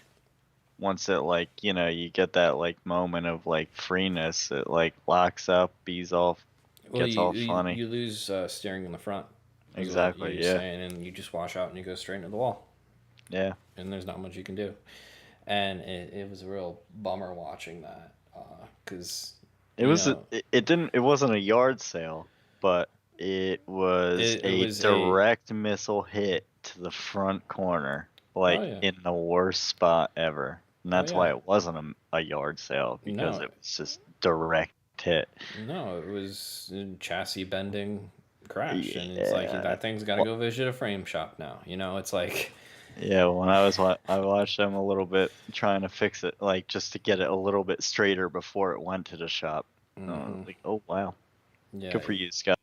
Once it, like, you get that, like, moment of, like, freeness, it, like, locks up, bees off, Well, gets you all you, funny. you lose steering in the front, is what Exactly, you're yeah. saying, and you just wash out and you go straight into the wall, Yeah. and there's not much you can do. And it was a real bummer watching that because It was, it wasn't a yard sale, but it was it a was a direct missile hit to the front corner, oh like, yeah, in the worst spot ever. And oh that's yeah. why it wasn't a yard sale, because No, it was just direct hit. no, it was a chassis bending crash, and it's like Yeah. that thing's got to go visit a frame shop now. It's like, Yeah, when I watched them a little bit trying to fix it, like just to get it a little bit straighter before it went to the shop. I was hmm like, oh wow, yeah, good for you, Scott.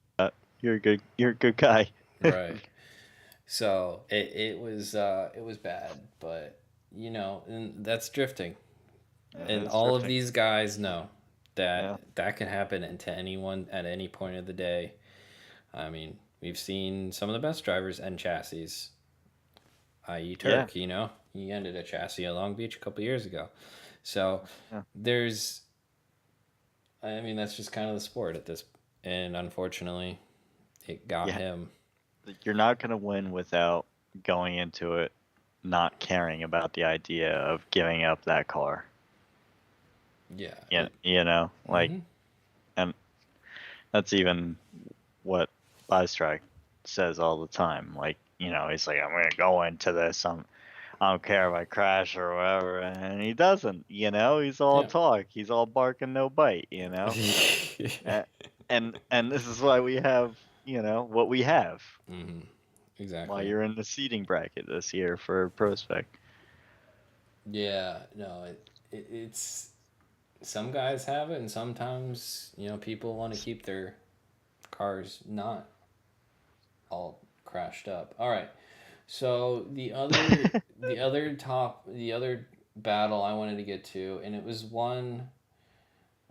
You're a good guy. right. So it was bad, but and that's drifting, Yeah, and it's all of drifting. these guys know Yeah, that can happen to anyone at any point of the day. I mean, we've seen some of the best drivers end chassis, i.e. yeah, Turk. He ended a chassis at Long Beach a couple years ago. So yeah, there's, I mean, that's just kind of the sport at this, and unfortunately, it got yeah. him. You're not gonna win without going into it not caring about the idea of giving up that car. Yeah. Yeah, like, Hmm. and that's even what Bystrike says all the time. Like, he's like, I'm gonna go into this. I don't care if I crash or whatever, and he doesn't. He's all Yeah. talk. He's all bark and no bite. A- and this is why we have, what we have. Hmm. Why Exactly. you're in the seating bracket this year for Prospect. Yeah. No, it's some guys have it, and sometimes people want to keep their cars not all crashed up. All right. So the other battle I wanted to get to, and it was one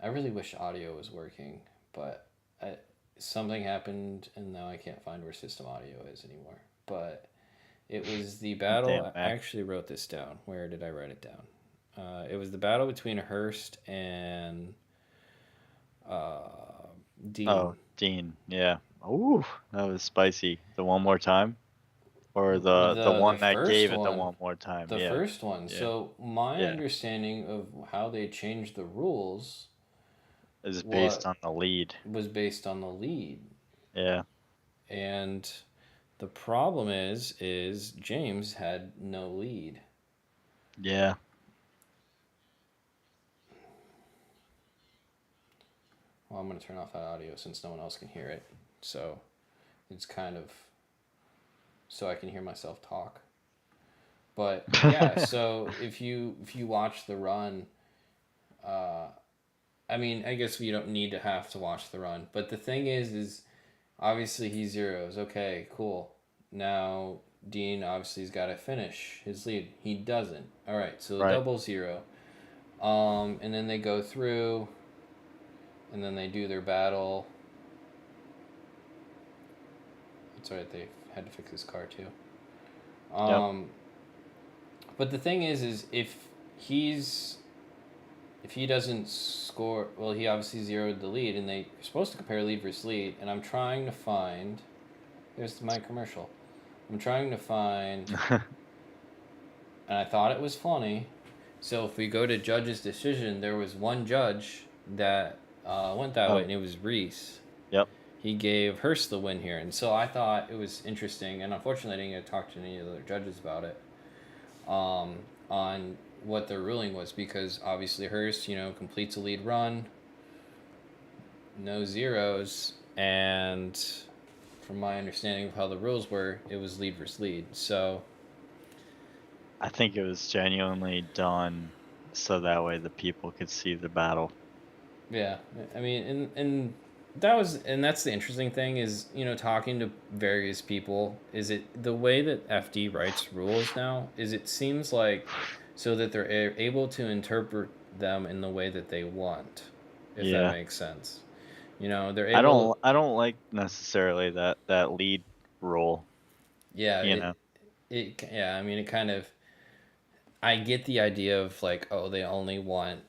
I really wish audio was working, but something happened, and now I can't find where system audio is anymore. But it was the battle. Damn I Mac. actually wrote this down. Where did I write it down? It was the battle between Hurst and uh, Dean. Oh, Dean. Yeah. Ooh, that was spicy. The one more time, or the The one that first gave it the one, one more time. the Yeah. first one. Yeah. So my Yeah. understanding of how they changed the rules Is based what on the lead. was based on the lead, Yeah. and the problem is James had no lead. Yeah. Well, I'm gonna turn off that audio since no one else can hear it. So it's kind of so I can hear myself talk. But yeah, so if you watch the run, uh, I mean, I guess you don't need to have to watch the run. But the thing is obviously he zeros. Okay, cool. Now Dean obviously has got to finish his lead. He doesn't. All right, so Right. double zero. And then they go through, and then they do their battle. That's right. They had to fix his car too. Yep. But the thing is if he doesn't score, well, he obviously zeroed the lead, and they're supposed to compare lead versus lead. And I'm trying to find. There's my commercial. I'm trying to find, and I thought it was funny. So if we go to judge's decision, there was one judge that went that way, and it was Reese. Yep. he gave Hurst the win here, and so I thought it was interesting. And unfortunately, I didn't get to talk to any of the other judges about it, on what their ruling was, because obviously Hurst, completes a lead run, no zeros, and from my understanding of how the rules were, it was lead versus lead. So I think it was genuinely done so that way the people could see the battle. yeah, I mean, and that's the interesting thing is, talking to various people, is it the way that FD writes rules now, is it seems like so that they're able to interpret them in the way that they want, if that Yeah. makes sense. They're I able to, don't like necessarily that lead role, yeah, you know. yeah, I mean, it kind of, I get the idea of like, oh, they only want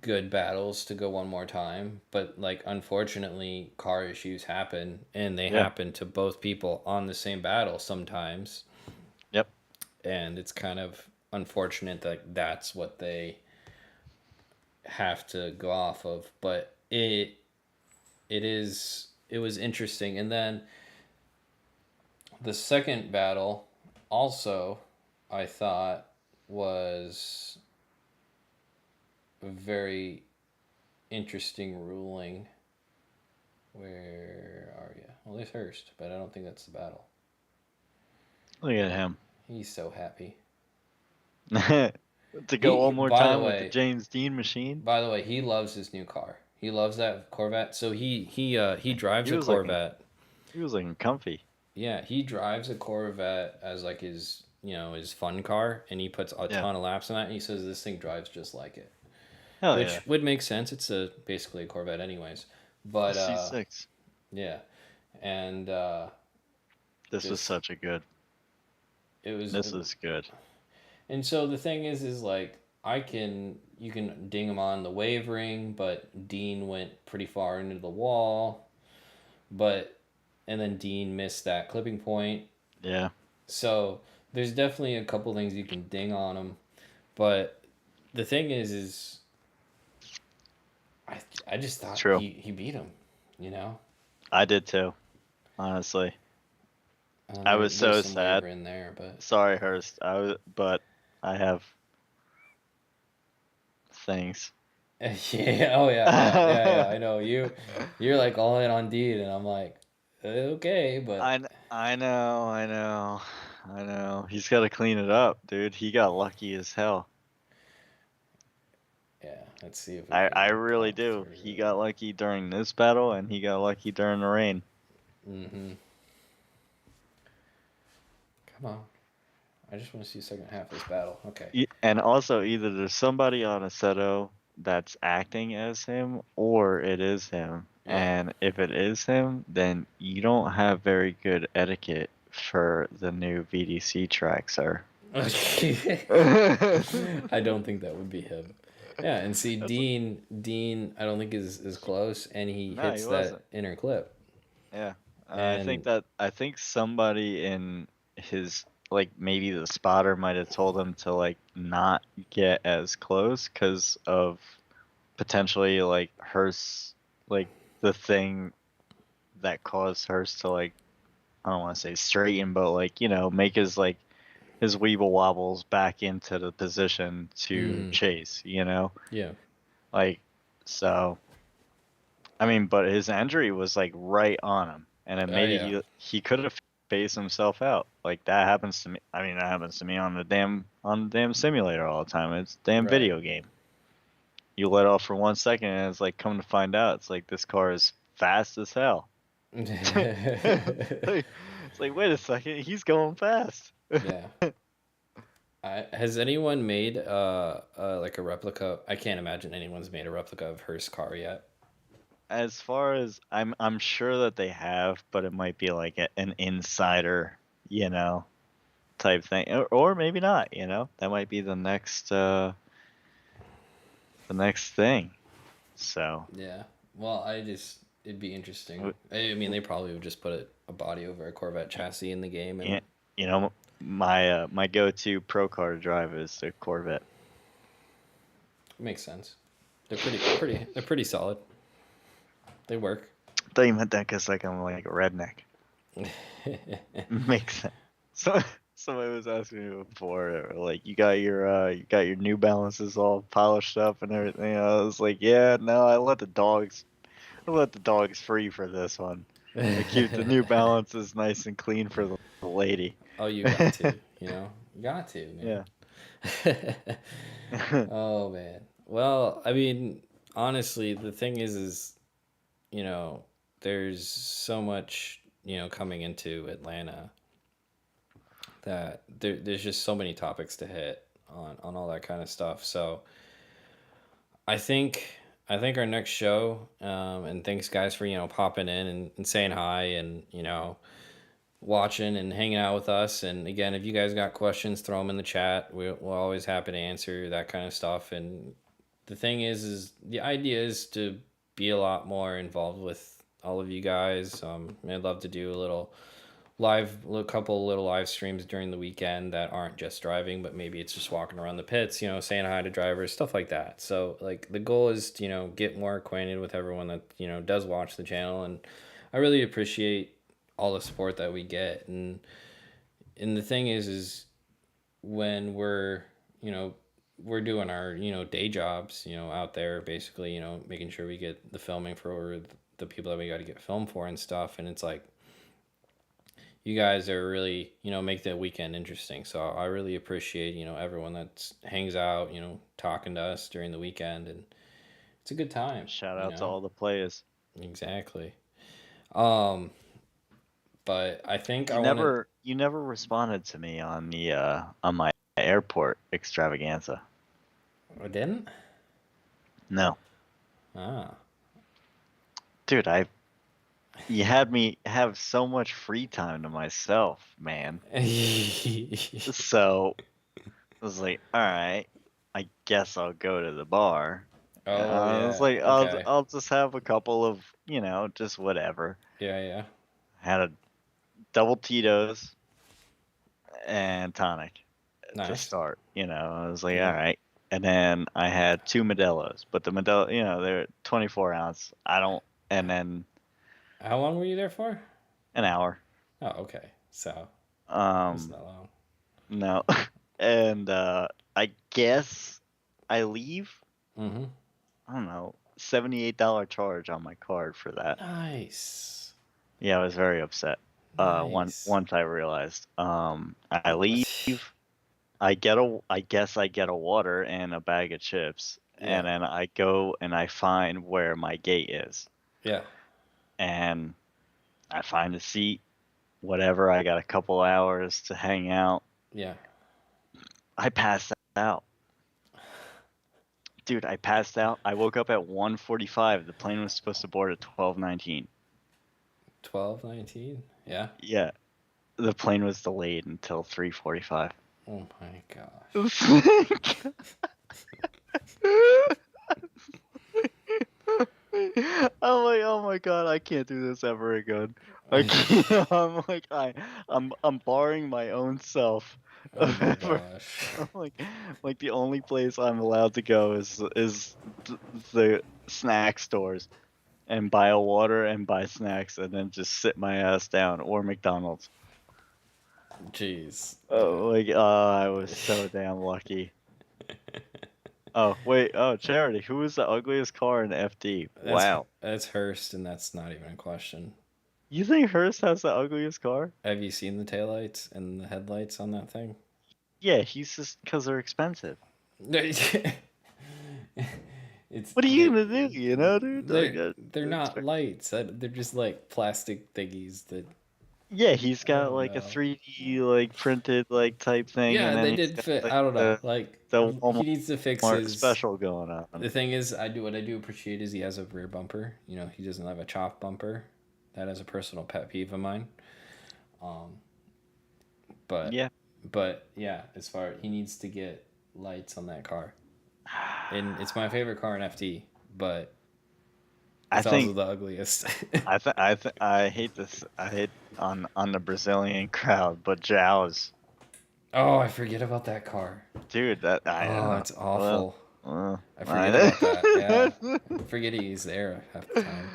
good battles to go one more time, but like unfortunately car issues happen, and they Yeah. happen to both people on the same battle sometimes, Yep. and it's kind of unfortunate that that's what they have to go off of, but it was interesting. And then the second battle also, I thought, was a very interesting ruling. Where are you? Well, there's Hurst, but I don't think that's the battle. Look at him. He's so happy. To go one more By the time with the way, James Dean machine. he loves his new car. He loves that Corvette. So he drives He a was looking Corvette. he was looking comfy. Yeah, he drives a Corvette as like his his fun car, and he puts a Yeah. ton of laps on that. And he says this thing drives just like it, Hell which yeah. would make sense. It's basically a Corvette, anyways. But C6. yeah, and This was just such a good. it was. This is good. And so the thing is like you can ding him on the wavering, but Dean went pretty far into the wall, and then Dean missed that clipping point. Yeah. So there's definitely a couple things you can ding on him, but the thing is I just thought True. he beat him, you know. I did too. Honestly. I was so there's some sad. waver in there, but Sorry, Hurst. But I have things. yeah, oh yeah. I know you're like all in on Dean, and I'm like, okay, but I know. He's got to clean it up, dude. He got lucky as hell. yeah, let's see if we I can really talk do. through He it. got lucky during this battle, and he got lucky during the rain. Mm-hmm. Come on. I just want to see the second half of this battle. Okay. And also, either there's somebody on Assetto that's acting as him, or it is him. Yeah. And if it is him, then you don't have very good etiquette for the new VDC track, sir. I don't think that would be him. Yeah, and see Dean I don't think is close, and he No, hits he that wasn't. inner clip. Yeah. And I think somebody in his, like, maybe the spotter might have told him to like not get as close because of potentially like Hurst, like the thing that caused Hurst to, like, I don't want to say straighten, but like, make his weeble wobbles back into the position to chase, yeah. like, so I mean, but his injury was like right on him, and then maybe Yeah. he could have phased himself out. Like that happens to me. I mean, that happens to me on the damn simulator all the time. It's a damn Right. video game. You let off for 1 second, and it's like, come to find out, it's like this car is fast as hell. It's like, wait a second, he's going fast. Yeah. Has anyone made like a replica? I can't imagine anyone's made a replica of Hearst's car yet. As far as I'm sure that they have, but it might be like an insider, type thing, or maybe not. That might be the next thing. So Yeah. Well, it'd be interesting. I mean, they probably would just put a body over a Corvette chassis in the game, and my go-to pro car to drive is the Corvette. It makes sense. They're pretty solid. They work. thought you meant that because like I'm like a redneck. Makes sense. So somebody was asking me before, like you got your New Balances all polished up and everything. I was like, yeah, no, I let the dogs free for this one. I keep the New Balances nice and clean for the lady. Oh, you got to, you got to, Yeah. man. Oh man. Well, I mean, honestly, the thing is, you know, there's so much, coming into Atlanta that there's just so many topics to hit on all that kind of stuff. So I think our next show, and thanks guys for popping in and saying hi and watching and hanging out with us. And again, if you guys got questions, throw them in the chat. We're always happy to answer that kind of stuff. And the thing is the idea is to be a lot more involved with all of you guys. I'd love to do a couple little live streams during the weekend that aren't just driving, but maybe it's just walking around the pits, saying hi to drivers, stuff like that. So like the goal is to, get more acquainted with everyone that, does watch the channel. And I really appreciate all the support that we get. And the thing is when we're doing our, day jobs, out there basically, making sure we get the filming for the people that we got to get filmed for and stuff. And it's like, you guys are really, make the weekend interesting. So I really appreciate, everyone that hangs out, talking to us during the weekend, and it's a good time. Shout out to all the players. Exactly. But I think you never responded to me on the on my airport extravaganza. I didn't? No. Ah. Dude, you had me have so much free time to myself, man. So I was like, all right, I guess I'll go to the bar. Oh, yeah. I was like, okay. I'll just have a couple of, just whatever. Yeah. Had a double Tito's and tonic to Nice. start. I was like, all right. And then I had 2 Modelo's, but the Modelo, they're 24 ounce. And then. How long were you there for? An hour. Oh, okay. So. It's not long. No. And I guess I leave. Mm-hmm. I don't know. $78 charge on my card for that. Nice. Yeah, I was very upset. Nice. Once I realized. I leave. I guess I get a water and a bag of chips, Yeah. and then I go and I find where my gate is. Yeah. And I find a seat. Whatever. I got a couple hours to hang out. Yeah. I passed out. Dude, I passed out. I woke up at 1:45. The plane was supposed to board at 12:19. 12:19? Yeah. Yeah. The plane was delayed until 3:45. Oh my gosh. I'm like, oh my god, I can't do this ever again. I can't. I'm like, I'm barring my own self. Oh my gosh. I'm like the only place I'm allowed to go is the snack stores, and buy a water and buy snacks, and then just sit my ass down, or McDonald's. Jeez. Oh, I was so damn lucky. Oh wait, Charity, who is the ugliest car in FD? Wow. That's Hurst, and that's not even a question. You think Hurst has the ugliest car? Have you seen the taillights and the headlights on that thing? Yeah, he's just because they're expensive. What are you gonna do? Dude. They're not lights. They're just like plastic thingies that. Yeah, he's got like a 3D like printed like type thing. Yeah, and then they did fit. I don't know. He needs to fix his special going on. The thing is, what I do appreciate is he has a rear bumper. He doesn't have a chop bumper. That is a personal pet peeve of mine. But yeah, as far he needs to get lights on that car, and it's my favorite car in FD, but it's also the ugliest. I hate this. I hate on the Brazilian crowd, but Jows. Oh, I forget about that car. Dude, it's awful. I forget about that. Yeah, I forget he's there half the time.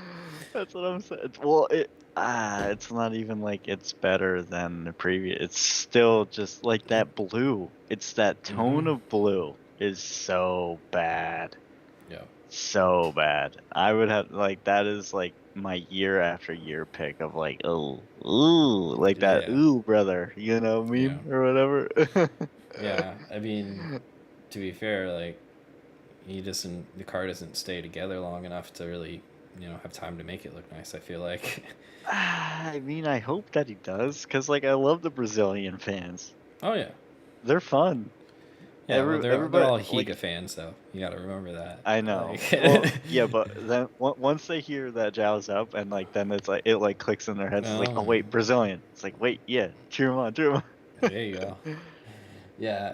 That's what I'm saying. Well, it's not even like it's better than the previous. It's still just like that blue. It's that tone Hmm. of blue is so bad. Yeah. So bad. I would have like that is like my year after year pick of like ooh like that Yeah. ooh brother, Yeah. meme or whatever. Yeah. I mean, to be fair, like the car doesn't stay together long enough to really, have time to make it look nice. I feel like. I mean, I hope that he does, cause like I love the Brazilian fans. Oh yeah. They're fun. Yeah. Well, they're Everybody all Higa like fans though. You got to remember that. I know. Well, Like. yeah, but then once they hear that Zhao's up, and like then it's like it like clicks in their heads. It's like, oh Oh, wait, Brazilian. It's like, wait, yeah, cheer him on, cheer him on. there you go. Yeah,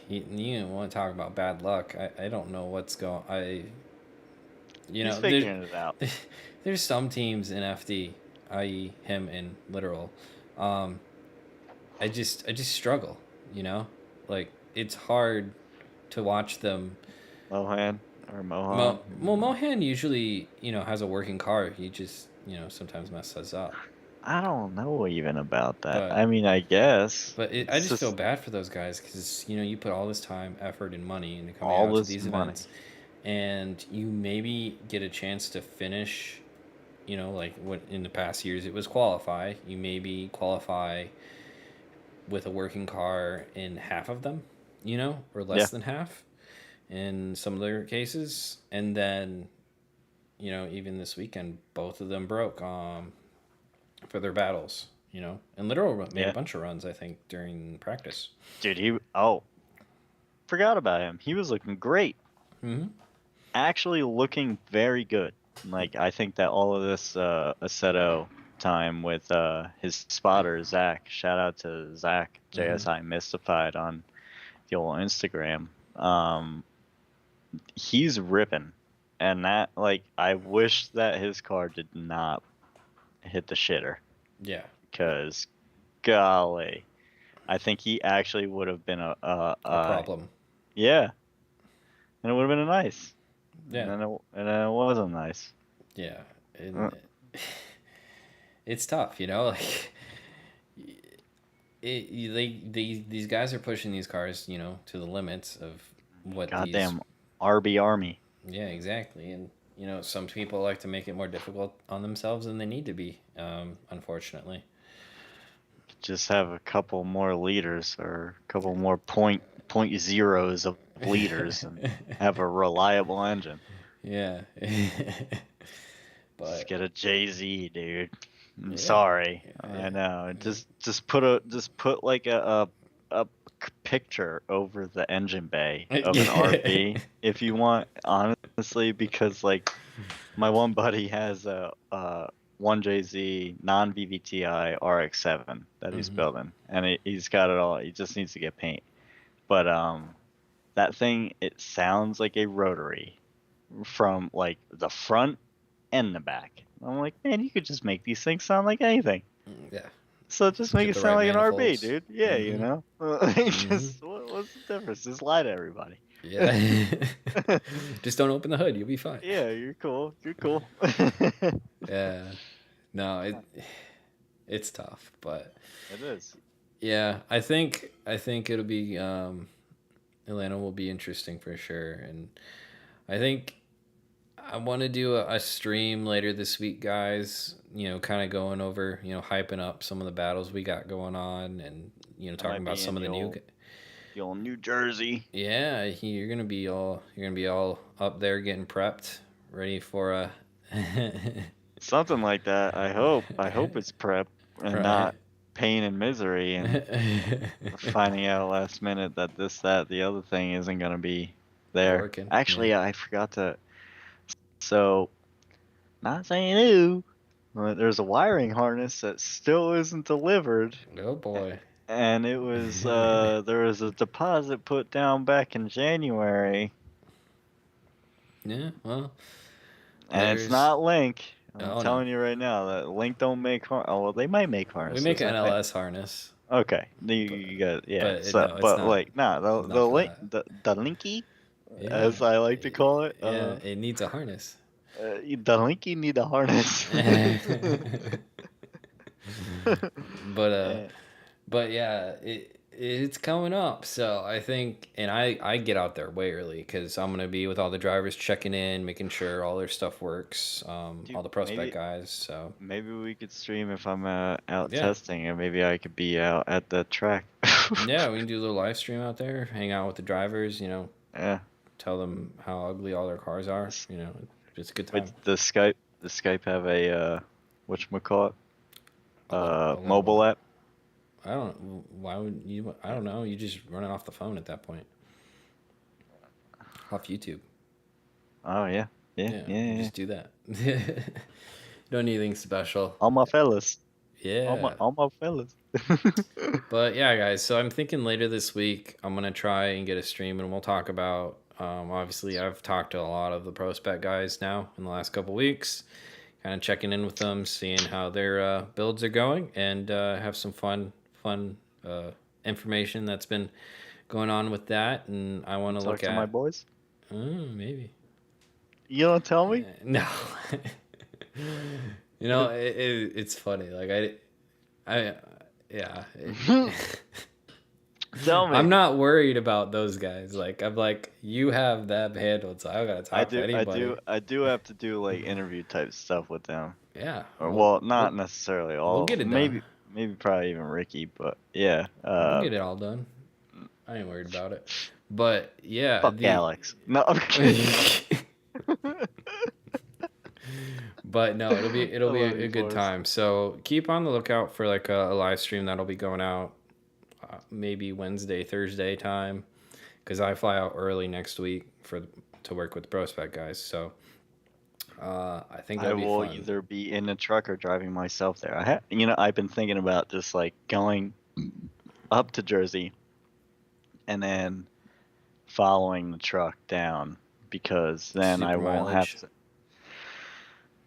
you want to talk about bad luck. I don't know what's going. He's There, figuring it out. there's some teams in FD, i.e., him in literal. Um, I just struggle. You know, like it's hard to watch them. Mohan or Mohan. Mohan usually has a working car. He just sometimes messes up. I don't know even about that. But I mean, I guess I it's just feel just bad for those guys because you put all this time, effort, and money into coming all out to this these money. events, and you maybe get a chance to finish. Like what in the past years it was qualify. You maybe qualify with a working car in half of them, or Yeah, less than half in some other cases, and then even this weekend both of them broke for their battles. And Literal made a yeah, bunch of runs, I think, during practice. dude. Forgot about him. He was looking great. Hmm. Actually, looking very good. Like I think that all of this Assetto time with his spotter Zach. Shout out to Zach Hmm. JSI Mystified on the old Instagram. He's ripping, and that like I wish that his car did not hit the shitter, Yeah, because golly, I think he actually would have been a problem. yeah, and it would have been a nice, and Yeah, then it wasn't nice. yeah, Uh, and it's tough, like these guys are pushing these cars, to the limits of what these. Goddamn RB Army. Yeah, exactly, and some people like to make it more difficult on themselves than they need to be. Unfortunately. Just have a couple more liters or a couple more point zeros of liters and have a reliable engine. Yeah. Just But get a JZ, dude. I'm yeah, sorry. I know. Just put like a picture over the engine bay of an RB if you want, honestly, because like my one buddy has a 1JZ non VVTi RX-7 that he's Hmm. building, and he's got it all. He just needs to get paint. But that thing, it sounds like a rotary from like the front and the back. I'm like, man, you could just make these things sound like anything. Yeah. So just make Get it the sound right like an RB, manifolds. dude. Yeah, Hmm. Hmm. just what's the difference? Just lie to everybody. Yeah. Just don't open the hood. You'll be fine. Yeah, you're cool. You're cool. Yeah. No, it's tough, but It is. yeah, I think it'll be Atlanta will be interesting for sure, and I think I want to do a stream later this week, guys. Kind of going over, hyping up some of the battles we got going on, and That talking might about be in some of the new. the old New Jersey. Yeah, you're gonna be all up there getting prepped, ready for a. Something like that. I hope. I hope it's prep and Right. not pain and misery and finding out last minute that this, that, the other thing isn't gonna be there. Working. Yeah. Actually, I forgot to. So, not saying new, but there's a wiring harness that still isn't delivered, Oh boy. and it was there was a deposit put down back in January, Yeah. Well, and it's there's. not Link. I'm Oh no. telling you right now that Link don't make oh well, they might make We make harnesses. an NLS harness, Okay, but you got, yeah. So, no, it's but not. like, nah, It's the not for link, that. the Linky, Yeah. as I like to call it. Yeah. It needs a harness. The Linky need a harness. but Eh, but yeah, it's coming up. So I think, and I get out there way early because I'm gonna be with all the drivers checking in, making sure all their stuff works. Dude, All the prospect guys. So maybe we could stream if I'm out yeah, testing, and maybe I could be out at the track. yeah, we can do a little live stream out there, hang out with the drivers. Yeah. Tell them how ugly all their cars are. S- It's a good Wait, time. the Skype have a whatchamacallit? A little Mobile what? app? I don't. Why would you? I don't know. You just run it off the phone at that point. Off YouTube. Oh yeah. Yeah, Yeah, yeah, yeah. just do that. Don't need anything special. All my fellas. Yeah. All my fellas. But yeah, guys. So I'm thinking later this week I'm gonna try and get a stream, and we'll talk about. Obviously, I've talked to a lot of the pro spec guys now in the last couple weeks, kind of checking in with them, seeing how their builds are going, and have some fun information that's been going on with that. And I want to Talk look to my at. boys. Maybe. You don't tell me? No. It's funny. Like I, yeah. Tell me. I'm not worried about those guys. Like I'm like, you have that handled, so I don't gotta talk to anybody. I do have to do like interview type stuff with them. Yeah. Or We'll, well, not we'll, necessarily we'll all. get it done. Maybe probably even Ricky, but yeah. We'll get it all done. I ain't worried about it. But yeah, Fuck Alex. No, I'm kidding. But no, it'll be I love a you, good boys. time. So keep on the lookout for like a live stream that'll be going out maybe Wednesday, Thursday time, because I fly out early next week to work with the prospect guys. So I think I that'll be will fun. either be in a truck or driving myself there. I've been thinking about just like going up to Jersey and then following the truck down, because then I Super won't mileage. have to.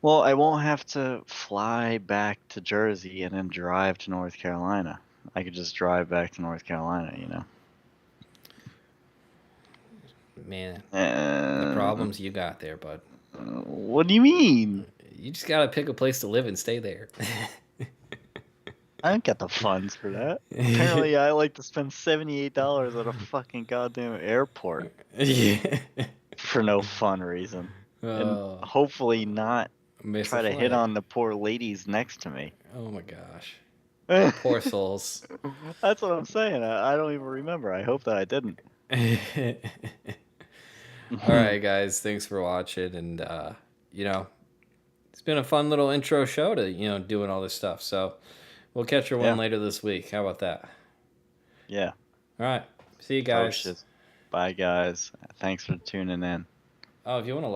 Well, I won't have to fly back to Jersey and then drive to North Carolina. I could just drive back to North Carolina, Man, the problems you got there, bud. What do you mean? You just gotta pick a place to live and stay there. I don't got the funds for that. Apparently, I like to spend $78 at a fucking goddamn airport Yeah. for no fun reason. And Oh, hopefully not miss try a to hit flight. on the poor ladies next to me. Oh my gosh. Poor souls. That's what I'm saying. I don't even remember. I hope that I didn't. All right, guys. Thanks for watching, and it's been a fun little intro show to doing all this stuff. So we'll catch your one Yeah. later this week. How about that? Yeah. All right. See you guys. Atrocious. Bye, guys. Thanks for tuning in. Oh, if you want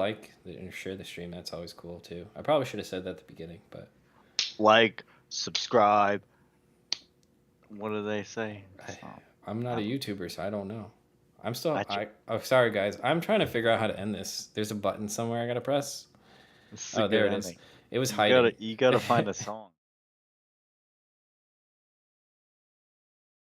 to and share the stream, that's always cool too. I probably should have said that at the beginning, but Like, subscribe. What do they say? I'm not a YouTuber, so I don't know. I'm still. I- Oh, sorry, guys. I'm trying to figure out how to end this. There's a button somewhere I gotta press. This is a Oh, there good it is. ending. It was hiding. You gotta find a song.